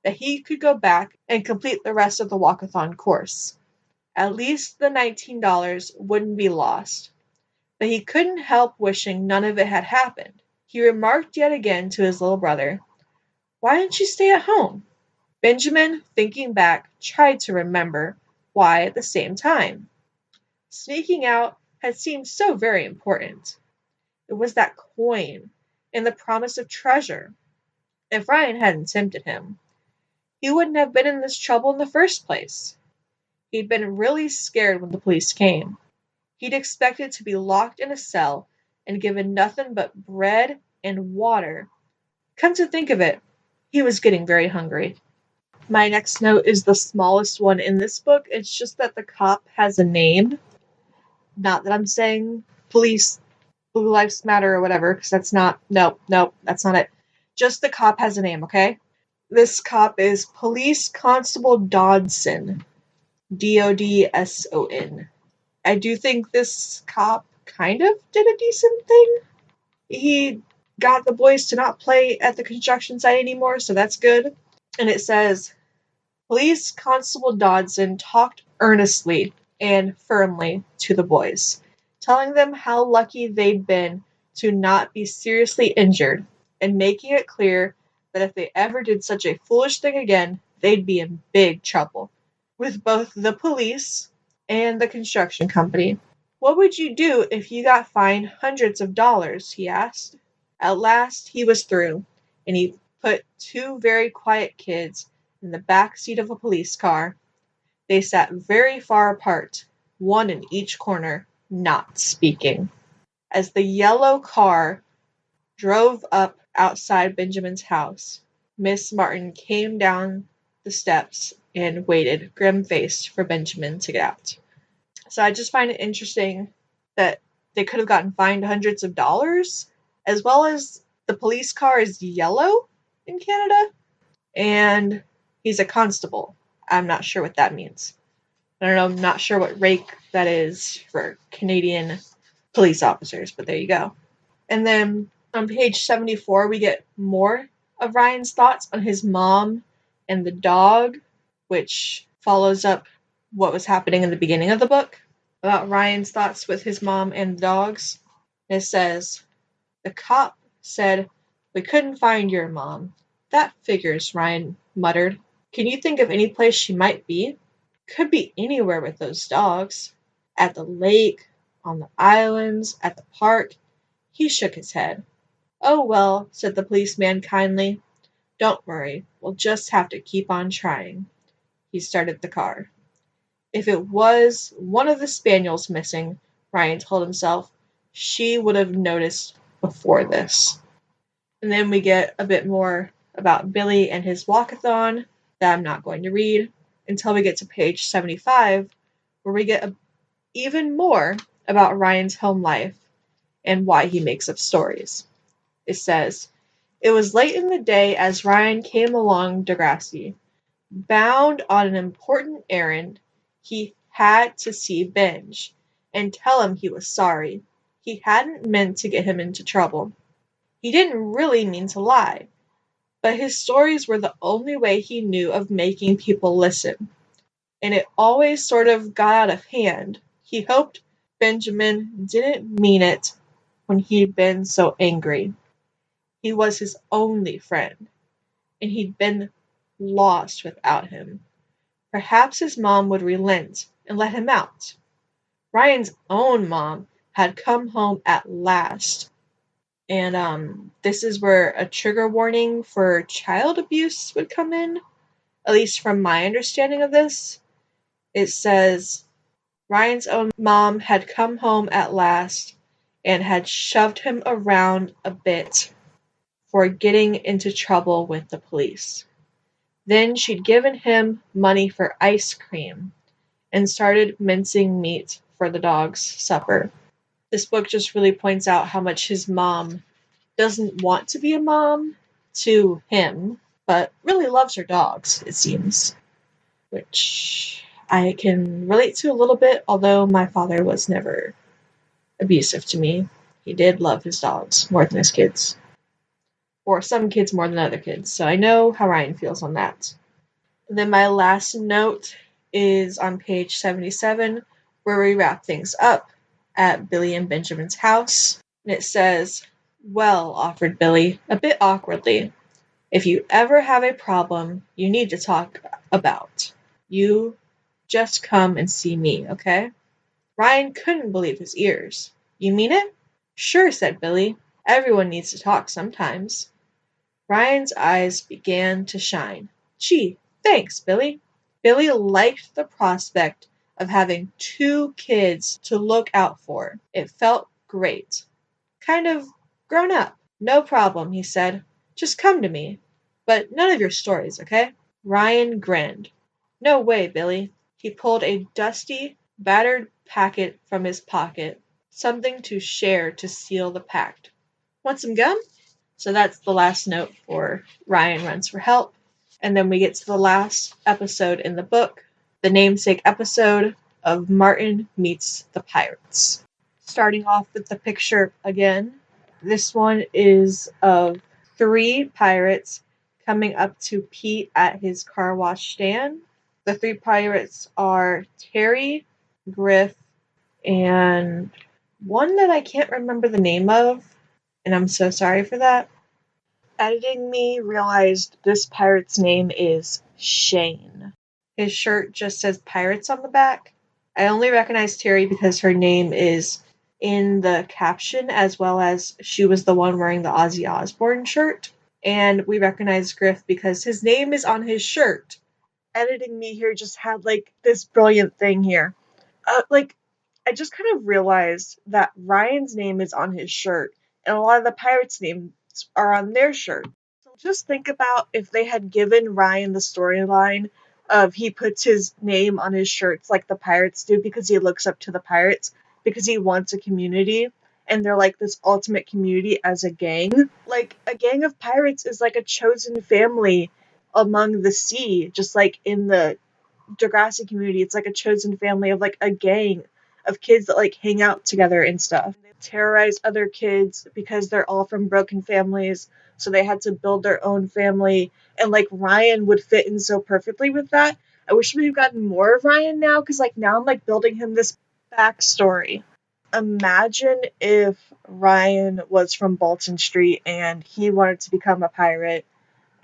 that he could go back and complete the rest of the walkathon course. At least the $19 wouldn't be lost. But he couldn't help wishing none of it had happened. He remarked yet again to his little brother, "Why didn't you stay at home?" Benjamin, thinking back, tried to remember why at the same time. Sneaking out had seemed so very important. It was that coin and the promise of treasure. If Ryan hadn't tempted him, he wouldn't have been in this trouble in the first place. He'd been really scared when the police came. He'd expected to be locked in a cell and given nothing but bread and water. Come to think of it, he was getting very hungry. My next note is the smallest one in this book. It's just that the cop has a name. Not that I'm saying police, Blue Lives Matter or whatever, because that's not, no, that's not it. Just the cop has a name, okay? This cop is Police Constable Dodson. Dodson. I do think this cop kind of did a decent thing. He got the boys to not play at the construction site anymore, so that's good. And it says, Police Constable Dodson talked earnestly and firmly to the boys, telling them how lucky they'd been to not be seriously injured, and making it clear that if they ever did such a foolish thing again, they'd be in big trouble with both the police and the construction company. "What would you do if you got fined hundreds of dollars?" he asked. At last he was through, and he put two very quiet kids in the back seat of a police car. They sat very far apart, one in each corner, not speaking. As the yellow car drove up outside Benjamin's house, Miss Martin came down the steps and waited, grim-faced, for Benjamin to get out. So I just find it interesting that they could have gotten fined hundreds of dollars, as well as the police car is yellow in Canada, and he's a constable. I'm not sure what that means. I don't know, I'm not sure what rank that is for Canadian police officers, but there you go. And then on page 74, we get more of Ryan's thoughts on his mom and the dog, which follows up what was happening in the beginning of the book about Ryan's thoughts with his mom and the dogs. And it says, "The cop said, 'We couldn't find your mom.' That figures," Ryan muttered. "Can you think of any place she might be? Could be anywhere with those dogs. At the lake, on the islands, at the park." He shook his head. "Oh, well," said the policeman kindly. "Don't worry. We'll just have to keep on trying." He started the car. If it was one of the spaniels missing, Ryan told himself, she would have noticed before this. And then we get a bit more about Billy and his walkathon that I'm not going to read until we get to page 75, where we get even more about Ryan's home life and why he makes up stories. It says, "It was late in the day as Ryan came along Degrassi. Bound on an important errand, he had to see Benj and tell him he was sorry. He hadn't meant to get him into trouble. He didn't really mean to lie, but his stories were the only way he knew of making people listen. And it always sort of got out of hand. He hoped Benjamin didn't mean it when he'd been so angry. He was his only friend, and he'd been lost without him. Perhaps his mom would relent and let him out. Ryan's own mom had come home at last." And this is where a trigger warning for child abuse would come in, at least from my understanding of this. It says, "Ryan's own mom had come home at last and had shoved him around a bit for getting into trouble with the police. Then she'd given him money for ice cream and started mincing meat for the dog's supper." This book just really points out how much his mom doesn't want to be a mom to him, but really loves her dogs, it seems, which I can relate to a little bit, although my father was never abusive to me. He did love his dogs more than his kids, or some kids more than other kids, so I know how Ryan feels on that. And then my last note is on page 77, where we wrap things up at Billy and Benjamin's house. And it says, "Well," offered Billy, a bit awkwardly, "if you ever have a problem you need to talk about, you just come and see me, okay?" Ryan couldn't believe his ears. "You mean it?" "Sure," said Billy. "Everyone needs to talk sometimes." Ryan's eyes began to shine. "Gee, thanks, Billy." Billy liked the prospect of having two kids to look out for. It felt great. Kind of grown up. "No problem," he said. "Just come to me. But none of your stories, okay?" Ryan grinned. "No way, Billy." He pulled a dusty, battered packet from his pocket. Something to share to seal the pact. "Want some gum?" So that's the last note for Ryan Runs for Help. And then we get to the last episode in the book, the namesake episode of Martin Meets the Pirates. Starting off with the picture again. This one is of 3 pirates coming up to Pete at his car wash stand. The 3 pirates are Terry, Griff, and one that I can't remember the name of, and I'm so sorry for that. Editing me realized this pirate's name is Shane. His shirt just says Pirates on the back. I only recognize Terry because her name is in the caption, as well as she was the one wearing the Ozzy Osbourne shirt. And we recognize Griff because his name is on his shirt. Editing me here just had this brilliant thing here. I just kind of realized that Ryan's name is on his shirt, and a lot of the pirates' names are on their shirt. So just think about if they had given Ryan the storyline of he puts his name on his shirts like the pirates do because he looks up to the pirates, because he wants a community, and they're like this ultimate community as a gang. Like, a gang of pirates is like a chosen family among the sea, just like in the Degrassi community. It's like a chosen family of like a gang of kids that like hang out together and stuff. They terrorize other kids because they're all from broken families, so they had to build their own family. And like Ryan would fit in so perfectly with that. I wish we'd gotten more of Ryan now, because like now I'm like building him this backstory. Imagine if Ryan was from Bolton Street and he wanted to become a pirate,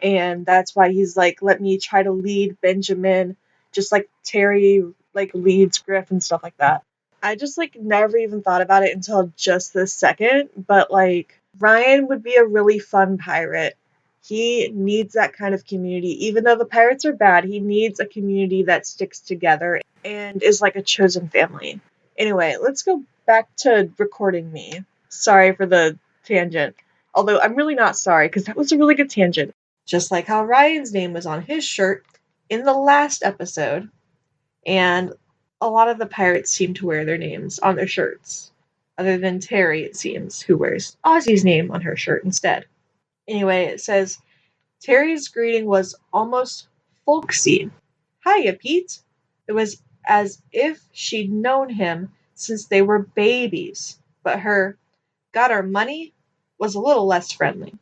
and that's why he's like, let me try to lead Benjamin, just like Terry like leads Griff and stuff like that. I just like never even thought about it until just this second, but like Ryan would be a really fun pirate. He needs that kind of community. Even though the pirates are bad, he needs a community that sticks together and is like a chosen family. Anyway, let's go back to recording me. Sorry for the tangent. Although I'm really not sorry, because that was a really good tangent. Just like how Ryan's name was on his shirt in the last episode, and a lot of the pirates seem to wear their names on their shirts, other than Terry, it seems, who wears Ozzy's name on her shirt instead. Anyway, it says, Terry's greeting was almost folksy. "Hiya, Pete." It was as if she'd known him since they were babies, but her "got our money" was a little less friendly.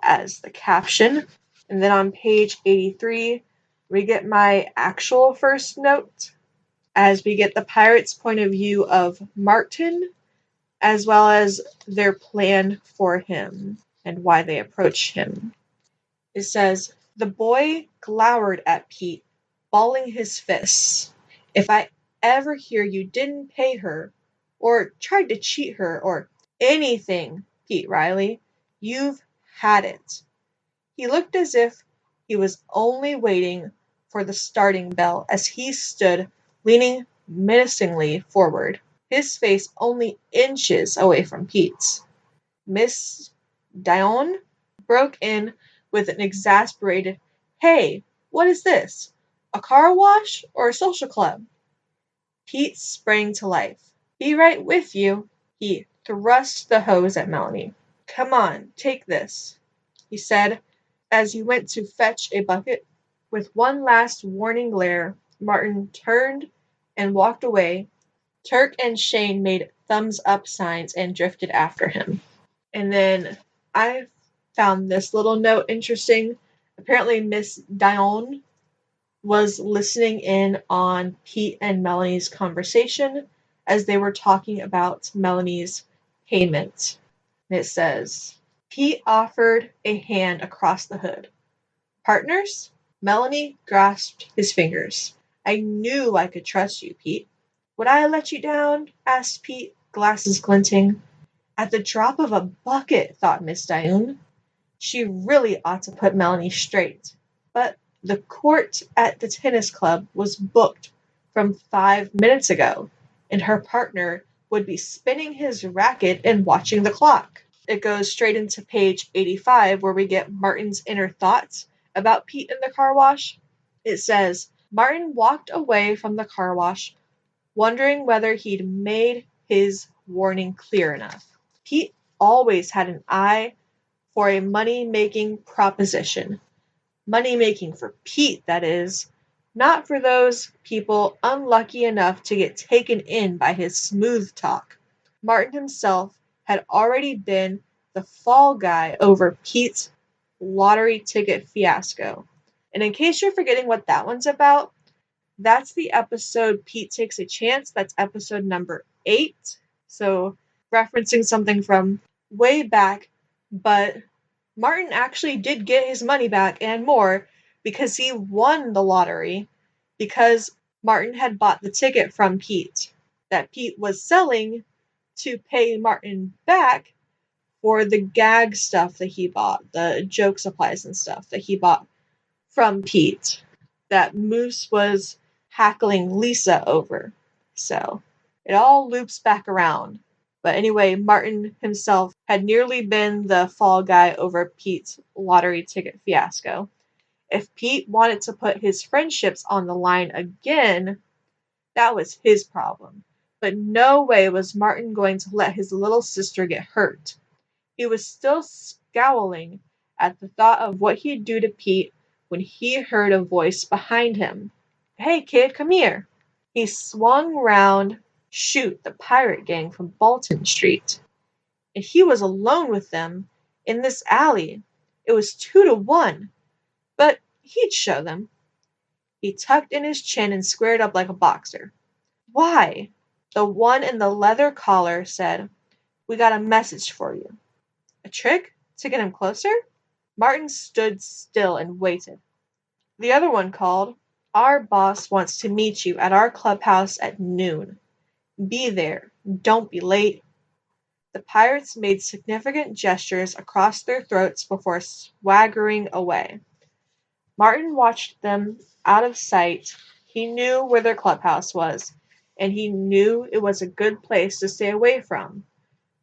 As the caption. And then on page 83, we get my actual first note, as we get the pirates' point of view of Martin, as well as their plan for him and why they approach him. It says, "The boy glowered at Pete, balling his fists. If I ever hear you didn't pay her, or tried to cheat her, or anything, Pete Riley, you've had it." He looked as if he was only waiting for the starting bell as he stood leaning menacingly forward, his face only inches away from Pete's. Miss Dion broke in with an exasperated, "Hey, what is this? A car wash or a social club?" Pete sprang to life. "Be right with you." He thrust the hose at Melanie. "Come on, take this," he said, As he went to fetch a bucket, with one last warning glare, Martin turned and walked away. Turk and Shane made thumbs up signs and drifted after him. And then I found this little note interesting. Apparently, Miss Dion was listening in on Pete and Melanie's conversation as they were talking about Melanie's payment. And it says, Pete offered a hand across the hood. Partners? Melanie grasped his fingers. I knew I could trust you, Pete. Would I let you down? Asked Pete, glasses glinting. At the drop of a bucket, thought Miss Dioun. She really ought to put Melanie straight. But the court at the tennis club was booked from 5 minutes ago, and her partner would be spinning his racket and watching the clock. It goes straight into page 85 where we get Martin's inner thoughts about Pete in the car wash. It says, Martin walked away from the car wash, wondering whether he'd made his warning clear enough. Pete always had an eye for a money-making proposition. Money-making for Pete, that is, not for those people unlucky enough to get taken in by his smooth talk. Martin himself had already been the fall guy over Pete's lottery ticket fiasco. And in case you're forgetting what that one's about, that's the episode Pete Takes a Chance. That's episode number 8. So referencing something from way back, but Martin actually did get his money back and more because he won the lottery because Martin had bought the ticket from Pete that Pete was selling to pay Martin back for the gag stuff that he bought, the joke supplies and stuff that he bought from Pete that Moose was hackling Lisa over. So it all loops back around. But anyway, Martin himself had nearly been the fall guy over Pete's lottery ticket fiasco. If Pete wanted to put his friendships on the line again, that was his problem. But no way was Martin going to let his little sister get hurt. He was still scowling at the thought of what he'd do to Pete when he heard a voice behind him. Hey, kid, come here. He swung round. Shoot, the pirate gang from Bolton Street. And he was alone with them in this alley. It was 2-1. But he'd show them. He tucked in his chin and squared up like a boxer. Why? The one in the leather collar said, We got a message for you. A trick? To get him closer? Martin stood still and waited. The other one called, Our boss wants to meet you at our clubhouse at noon. Be there. Don't be late. The pirates made significant gestures across their throats before swaggering away. Martin watched them out of sight. He knew where their clubhouse was, and he knew it was a good place to stay away from.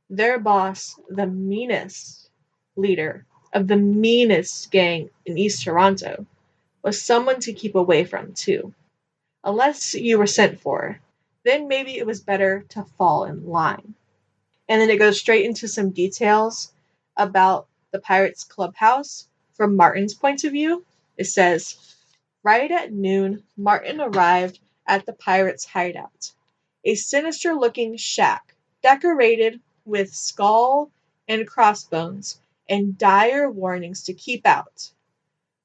Their boss, the meanest leader of the meanest gang in East Toronto, was someone to keep away from, too. Unless you were sent for, then maybe it was better to fall in line. And then it goes straight into some details about the Pirates Clubhouse from Martin's point of view. It says, right at noon, Martin arrived at the Pirates' hideout, a sinister-looking shack decorated with skull and crossbones and dire warnings to keep out.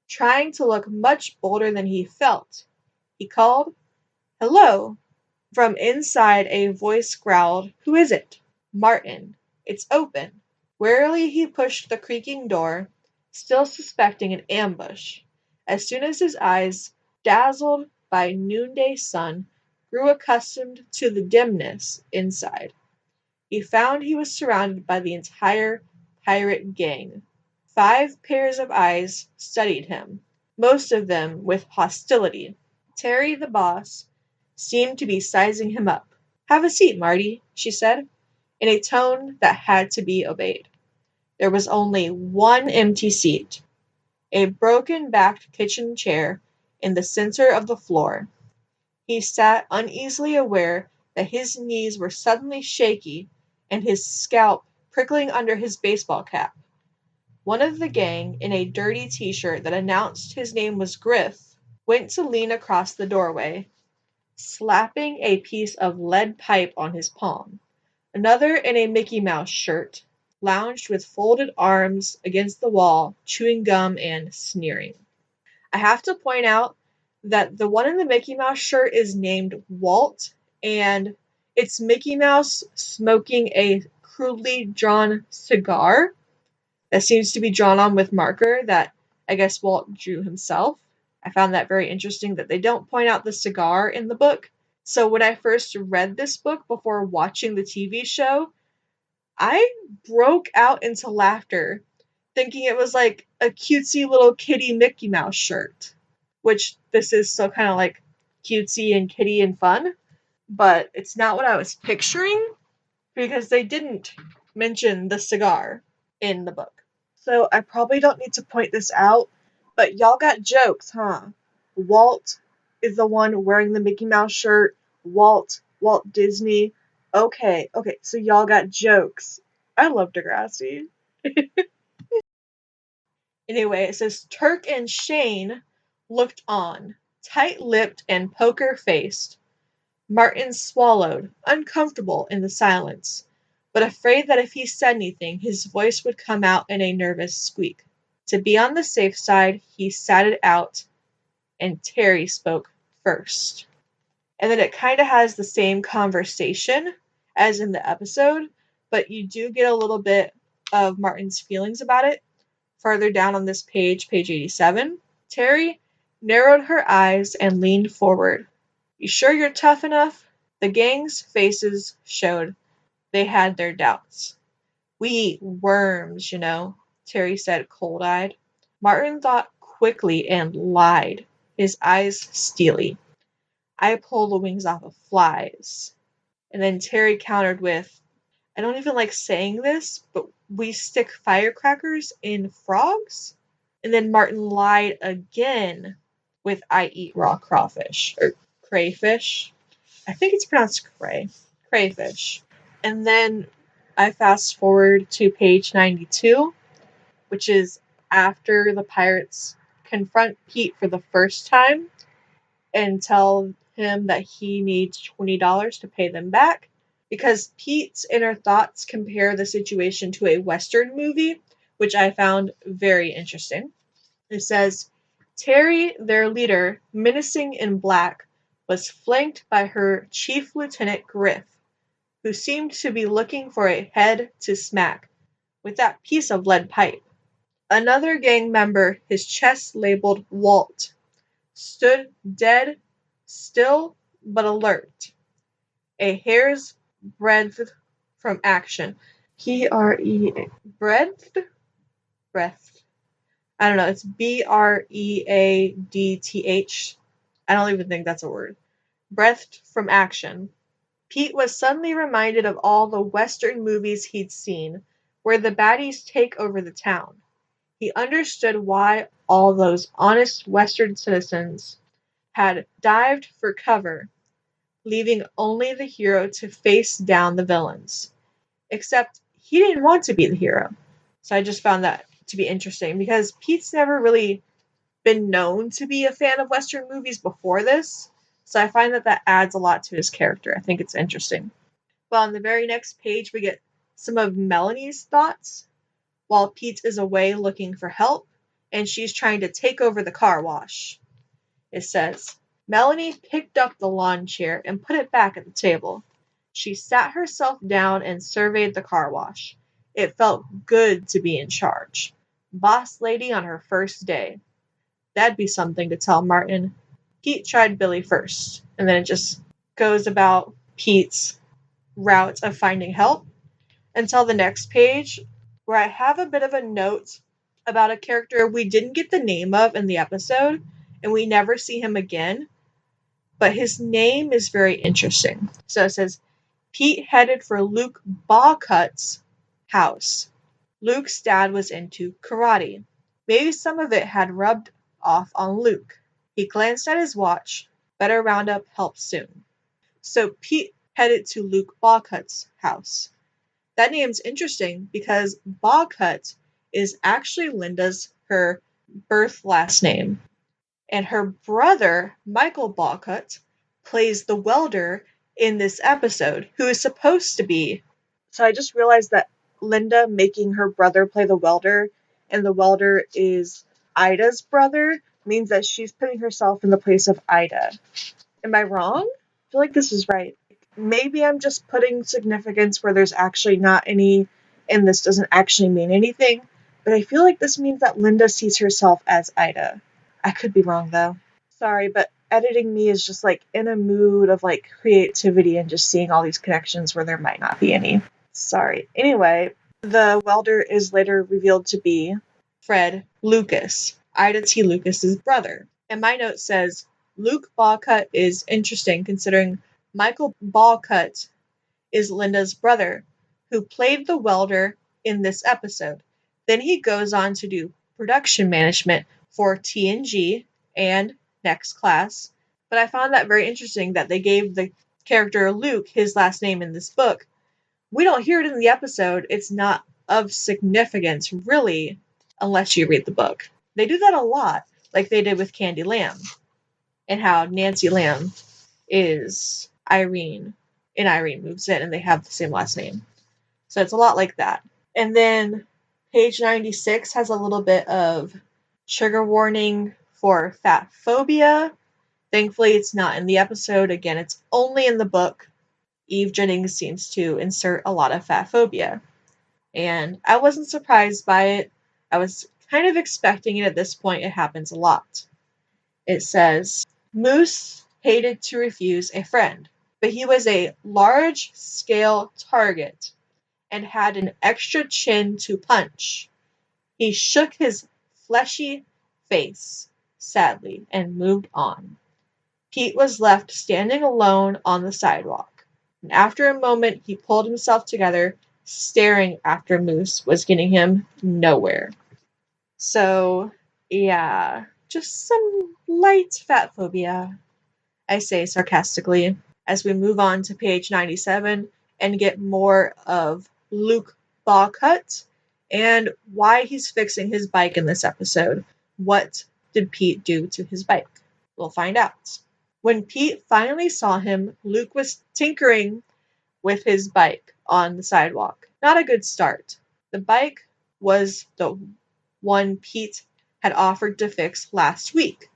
Trying to look much bolder than he felt, he called, Hello. From inside, a voice growled, Who is it? Martin. It's open. Warily he pushed the creaking door, still suspecting an ambush. As soon as his eyes, dazzled by noonday sun, grew accustomed to the dimness inside, he found he was surrounded by the entire pirate gang. 5 pairs of eyes studied him, most of them with hostility. Terry, the boss, seemed to be sizing him up. Have a seat, Marty, she said, in a tone that had to be obeyed. There was only one empty seat, a broken-backed kitchen chair in the center of the floor. He sat uneasily, aware that his knees were suddenly shaky and his scalp prickling under his baseball cap. One of the gang, in a dirty t-shirt that announced his name was Griff, went to lean across the doorway, slapping a piece of lead pipe on his palm. Another, in a Mickey Mouse shirt, lounged with folded arms against the wall, chewing gum and sneering. I have to point out that the one in the Mickey Mouse shirt is named Walt, and it's Mickey Mouse smoking a crudely drawn cigar that seems to be drawn on with marker that I guess Walt drew himself. I found that very interesting that they don't point out the cigar in the book. So when I first read this book before watching the TV show, I broke out into laughter, thinking it was like a cutesy little kitty Mickey Mouse shirt, which this is so kind of like cutesy and kitty and fun, but it's not what I was picturing because they didn't mention the cigar in the book. So I probably don't need to point this out, but y'all got jokes, huh? Walt is the one wearing the Mickey Mouse shirt. Walt Disney. Okay, so y'all got jokes. I love Degrassi. Anyway, it says Turk and Shane looked on, tight-lipped and poker-faced. Martin swallowed, uncomfortable in the silence, but afraid that if he said anything, his voice would come out in a nervous squeak. To be on the safe side, he sat it out, and Terry spoke first. And then it kind of has the same conversation as in the episode, but you do get a little bit of Martin's feelings about it farther down on this page 87. Terry narrowed her eyes and leaned forward. You sure you're tough enough? The gang's faces showed they had their doubts. We eat worms, Terry said cold-eyed. Martin thought quickly and lied, his eyes steely. I pull the wings off of flies. And then Terry countered with, I don't even like saying this, but we stick firecrackers in frogs? And then Martin lied again with, I eat raw crawfish, or crayfish. I think it's pronounced crayfish. And then I fast forward to page 92, which is after the pirates confront Pete for the first time and tell him that he needs $20 to pay them back, because Pete's inner thoughts compare the situation to a Western movie, which I found very interesting. It says, Terry, their leader, menacing in black, was flanked by her Chief Lieutenant Griff, who seemed to be looking for a head to smack with that piece of lead pipe. Another gang member, his chest labeled Walt, stood dead, still but alert, a hair's breadth from action. Breadth? I don't know, it's Breadth. I don't even think that's a word. Breathed from action. Pete was suddenly reminded of all the Western movies he'd seen, where the baddies take over the town. He understood why all those honest Western citizens had dived for cover, leaving only the hero to face down the villains. Except he didn't want to be the hero. So I just found that to be interesting, because Pete's never really been known to be a fan of Western movies before this. So I find that adds a lot to his character. I think it's interesting. Well, on the very next page, we get some of Melanie's thoughts while Pete is away looking for help, and she's trying to take over the car wash. It says, Melanie picked up the lawn chair and put it back at the table. She sat herself down and surveyed the car wash. It felt good to be in charge. Boss lady on her first day. That'd be something to tell Martin. Pete tried Billy first, and then it just goes about Pete's route of finding help until the next page, where I have a bit of a note about a character we didn't get the name of in the episode, and we never see him again, but his name is very interesting. So it says, Pete headed for Luke Bawcut's house. Luke's dad was into karate. Maybe some of it had rubbed off on Luke. He glanced at his watch. Better round up help soon. So Pete headed to Luke Bawcut's house. That name's interesting because Bawcut is actually her birth last name. And her brother, Michael Ballcut, plays the welder in this episode, who is supposed to be. So I just realized that Linda making her brother play the welder, and the welder is Ida's brother, means that she's putting herself in the place of Ida. Am I wrong? I feel like this is right. Maybe I'm just putting significance where there's actually not any, and this doesn't actually mean anything, but I feel like this means that Linda sees herself as Ida. I could be wrong though. Sorry, but editing me is just like in a mood of like creativity and just seeing all these connections where there might not be any. Sorry. Anyway, the welder is later revealed to be Fred Lucas, Ida T. Lucas's brother. And my note says, Luke Ballcut is interesting considering Michael Ballcut is Linda's brother, who played the welder in this episode. Then he goes on to do production management for TNG and Next Class. But I found that very interesting that they gave the character Luke his last name in this book. We don't hear it in the episode. It's not of significance, really, unless you read the book. They do that a lot, like they did with Candy Lamb, and how Nancy Lamb is Irene, and Irene moves in, and they have the same last name. So it's a lot like that. And then page 96 has a little bit of trigger warning for Fatphobia. Thankfully, it's not in the episode. Again, it's only in the book. Eve Jennings seems to insert a lot of fatphobia. And I wasn't surprised by it. I was kind of expecting it at this point. It happens a lot. It says, Moose hated to refuse a friend, but he was a large-scale target and had an extra chin to punch. He shook his fleshy face sadly and moved on. Pete was left standing alone on the sidewalk. And after a moment, he pulled himself together, staring after Moose was getting him nowhere. So, yeah, just some light fatphobia, I say sarcastically, as we move on to page 97 and get more of Luke Ballcut and why he's fixing his bike in this episode. What did Pete do to his bike? We'll find out. When Pete finally saw him, Luke was tinkering with his bike on the sidewalk. Not a good start. The bike was the one Pete had offered to fix last week.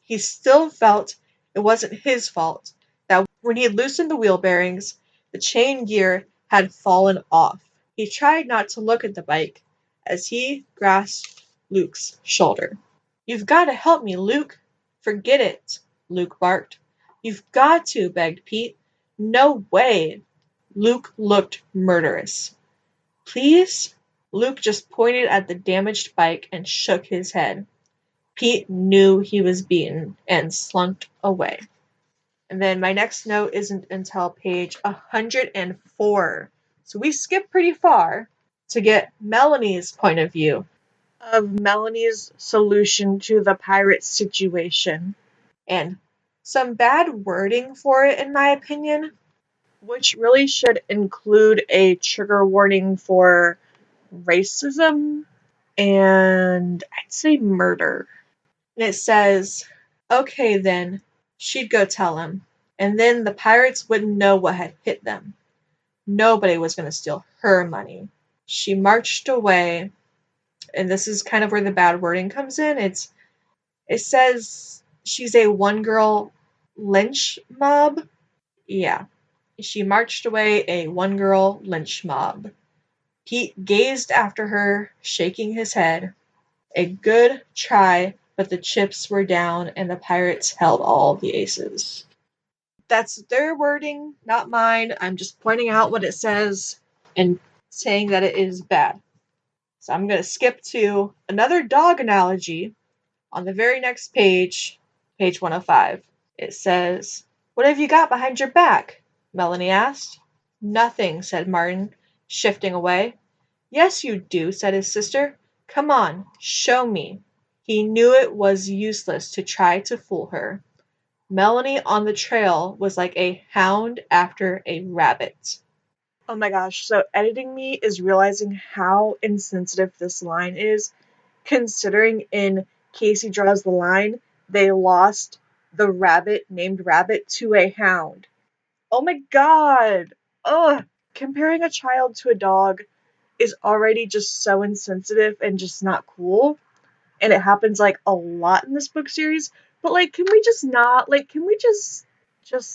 He still felt it wasn't his fault that when he loosened the wheel bearings, the chain gear had fallen off. He tried not to look at the bike as he grasped Luke's shoulder. You've got to help me, Luke. Forget it, Luke barked. You've got to, begged Pete. No way. Luke looked murderous. Please? Luke just pointed at the damaged bike and shook his head. Pete knew he was beaten and slunk away. And then my next note isn't until page 104. So we skip pretty far to get Melanie's point of view of Melanie's solution to the pirate situation. And some bad wording for it, in my opinion, which really should include a trigger warning for racism and I'd say murder. And it says, okay then, she'd go tell him, and then the pirates wouldn't know what had hit them. Nobody was going to steal her money. She marched away, and this is kind of where the bad wording comes in. It says she's a one-girl lynch mob. Yeah. She marched away a one-girl lynch mob. Pete gazed after her, shaking his head. A good try, but the chips were down and the pirates held all the aces. That's their wording, not mine. I'm just pointing out what it says and saying that it is bad. So I'm going to skip to another dog analogy on the very next page, page 105. It says, What have you got behind your back? Melanie asked. Nothing, said Martin, shifting away. Yes, you do, said his sister. Come on, show me. He knew it was useless to try to fool her. Melanie on the trail was like a hound after a rabbit. Oh my gosh, so editing me is realizing how insensitive this line is, considering in Casey Draws the Line, they lost the rabbit named Rabbit to a hound. Oh my god! Ugh! Comparing a child to a dog is already just so insensitive and just not cool. And it happens like a lot in this book series. But like, can we just not? Like, can we just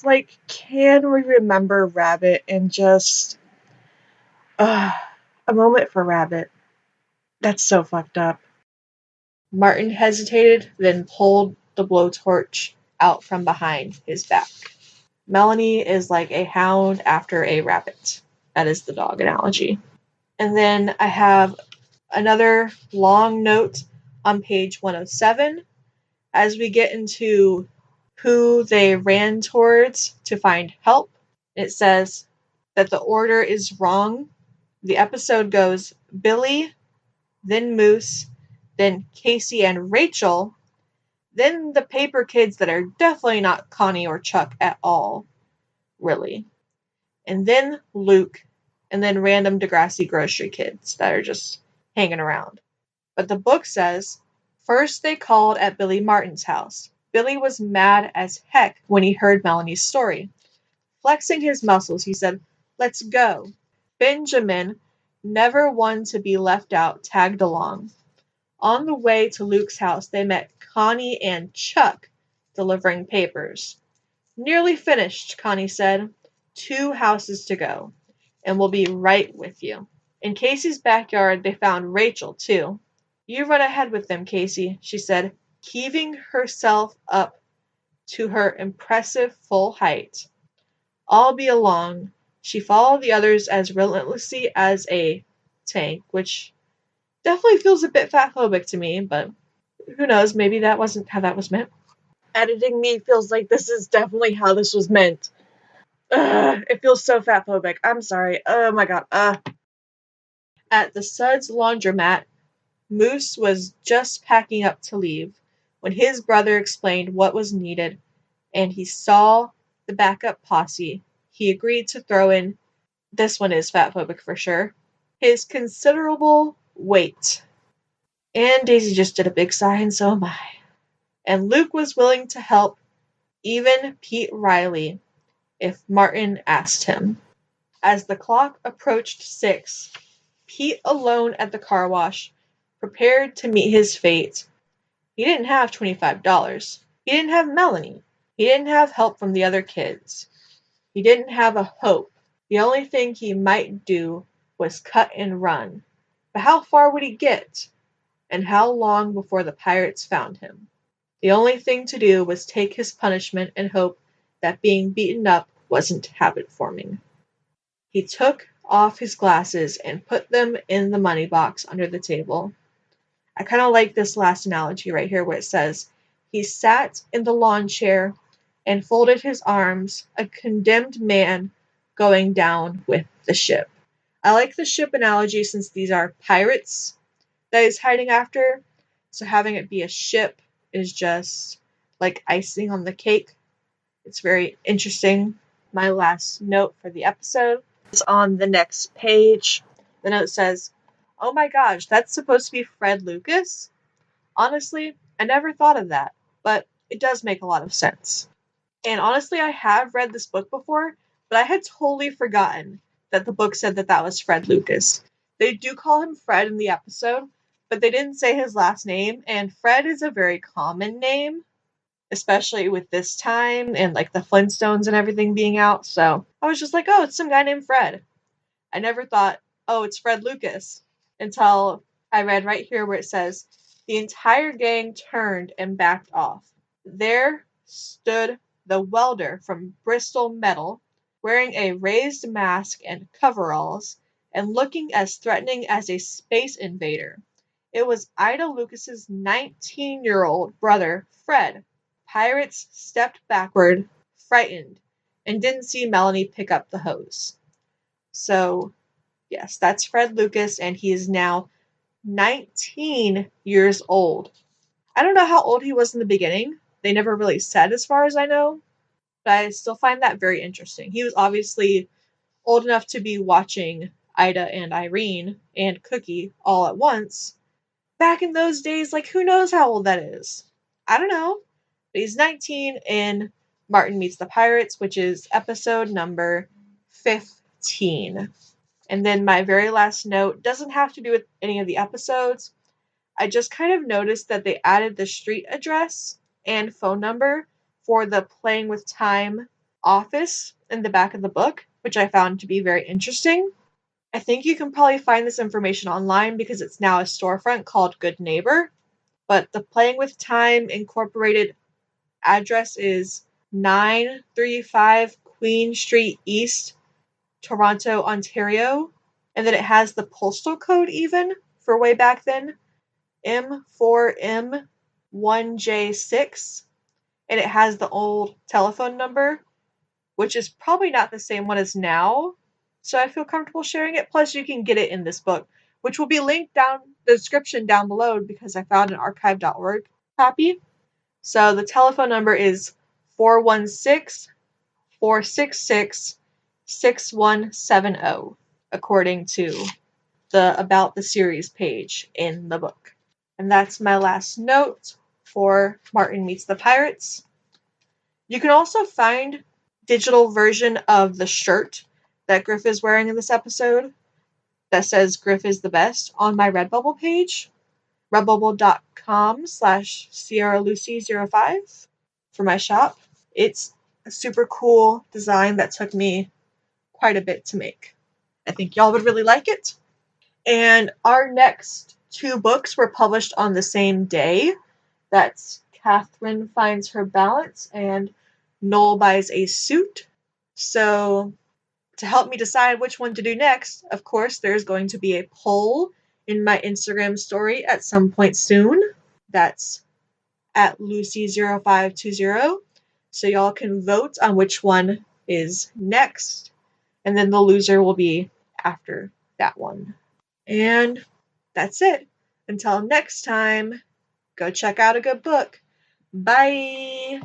like, can we remember Rabbit and just, uh, a moment for Rabbit? That's so fucked up. Martin hesitated, then pulled the blowtorch out from behind his back. Melanie is like a hound after a rabbit. That is the dog analogy. And then I have another long note on page 107 as we get into who they ran towards to find help. It says that the order is wrong. The episode goes Billy, then Moose, then Casey and Rachel, then the paper kids that are definitely not Connie or Chuck at all, really. And then Luke, and then random Degrassi grocery kids that are just hanging around. But the book says, first they called at Billy Martin's house. Billy was mad as heck when he heard Melanie's story. Flexing his muscles, he said, "Let's go." Benjamin, never one to be left out, tagged along. On the way to Luke's house, they met Connie and Chuck delivering papers. "Nearly finished," Connie said. "2 houses to go, and we'll be right with you." In Casey's backyard, they found Rachel, too. "You run ahead with them, Casey," she said, heaving herself up to her impressive full height. "I'll be along." She followed the others as relentlessly as a tank, which definitely feels a bit fatphobic to me, but who knows, maybe that wasn't how that was meant. Editing me feels like this is definitely how this was meant. Ugh, it feels so fatphobic. I'm sorry. Oh my god. At the Suds laundromat, Moose was just packing up to leave when his brother explained what was needed, and he saw the backup posse. He agreed to throw in, this one is fatphobic for sure, his considerable weight. And Daisy just did a big sigh, and so am I. And Luke was willing to help even Pete Riley if Martin asked him. As the clock approached 6, Pete, alone at the car wash, prepared to meet his fate. He didn't have $25. He didn't have Melanie. He didn't have help from the other kids. He didn't have a hope. The only thing he might do was cut and run. But how far would he get? And how long before the pirates found him? The only thing to do was take his punishment and hope that being beaten up wasn't habit forming. He took off his glasses and put them in the money box under the table. I kind of like this last analogy right here where it says, he sat in the lawn chair and folded his arms, a condemned man going down with the ship. I like the ship analogy since these are pirates that he's hiding after, so having it be a ship is just like icing on the cake. It's very interesting. My last note for the episode is on the next page. The note says, "Oh my gosh, that's supposed to be Fred Lucas? Honestly, I never thought of that, but it does make a lot of sense." And honestly, I have read this book before, but I had totally forgotten that the book said that that was Fred Lucas. They do call him Fred in the episode, but they didn't say his last name, and Fred is a very common name, especially with this time and like the Flintstones and everything being out. So I was just like, oh, it's some guy named Fred. I never thought, oh, it's Fred Lucas, until I read right here where it says, the entire gang turned and backed off. There stood the welder from Bristol Metal, wearing a raised mask and coveralls, and looking as threatening as a space invader. It was Ida Lucas's 19-year-old brother, Fred. Pirates stepped backward, frightened, and didn't see Melanie pick up the hose. So, yes, that's Fred Lucas, and he is now 19 years old. I don't know how old he was in the beginning. They never really said as far as I know, but I still find that very interesting. He was obviously old enough to be watching Ida and Irene and Cookie all at once. Back in those days, like, who knows how old that is? I don't know. But he's 19 in Martin Meets the Pirates, which is episode number 15. And then my very last note doesn't have to do with any of the episodes. I just kind of noticed that they added the street address and phone number for the Playing with Time office in the back of the book, which I found to be very interesting. I think you can probably find this information online because it's now a storefront called Good Neighbor. But the Playing with Time Incorporated address is 935 Queen Street East, Toronto, Ontario. And then it has the postal code even for way back then, M4M1J6. And it has the old telephone number, which is probably not the same one as now. So I feel comfortable sharing it. Plus, you can get it in this book, which will be linked down the description down below because I found an archive.org copy. So the telephone number is 416-466-6170, according to the About the Series page in the book. And that's my last note for Martin Meets the Pirates. You can also find digital version of the shirt that Griff is wearing in this episode that says Griff is the best on my Redbubble page, redbubble.com/SierraLucy05 for my shop. It's a super cool design that took me quite a bit to make. I think y'all would really like it. And our next two books were published on the same day. That's Catherine Finds Her Balance and Noel Buys a Suit. So to help me decide which one to do next, of course, there's going to be a poll in my Instagram story at some point soon. That's at Lucy0520. So y'all can vote on which one is next. And then the loser will be after that one. And that's it. Until next time, go check out a good book. Bye!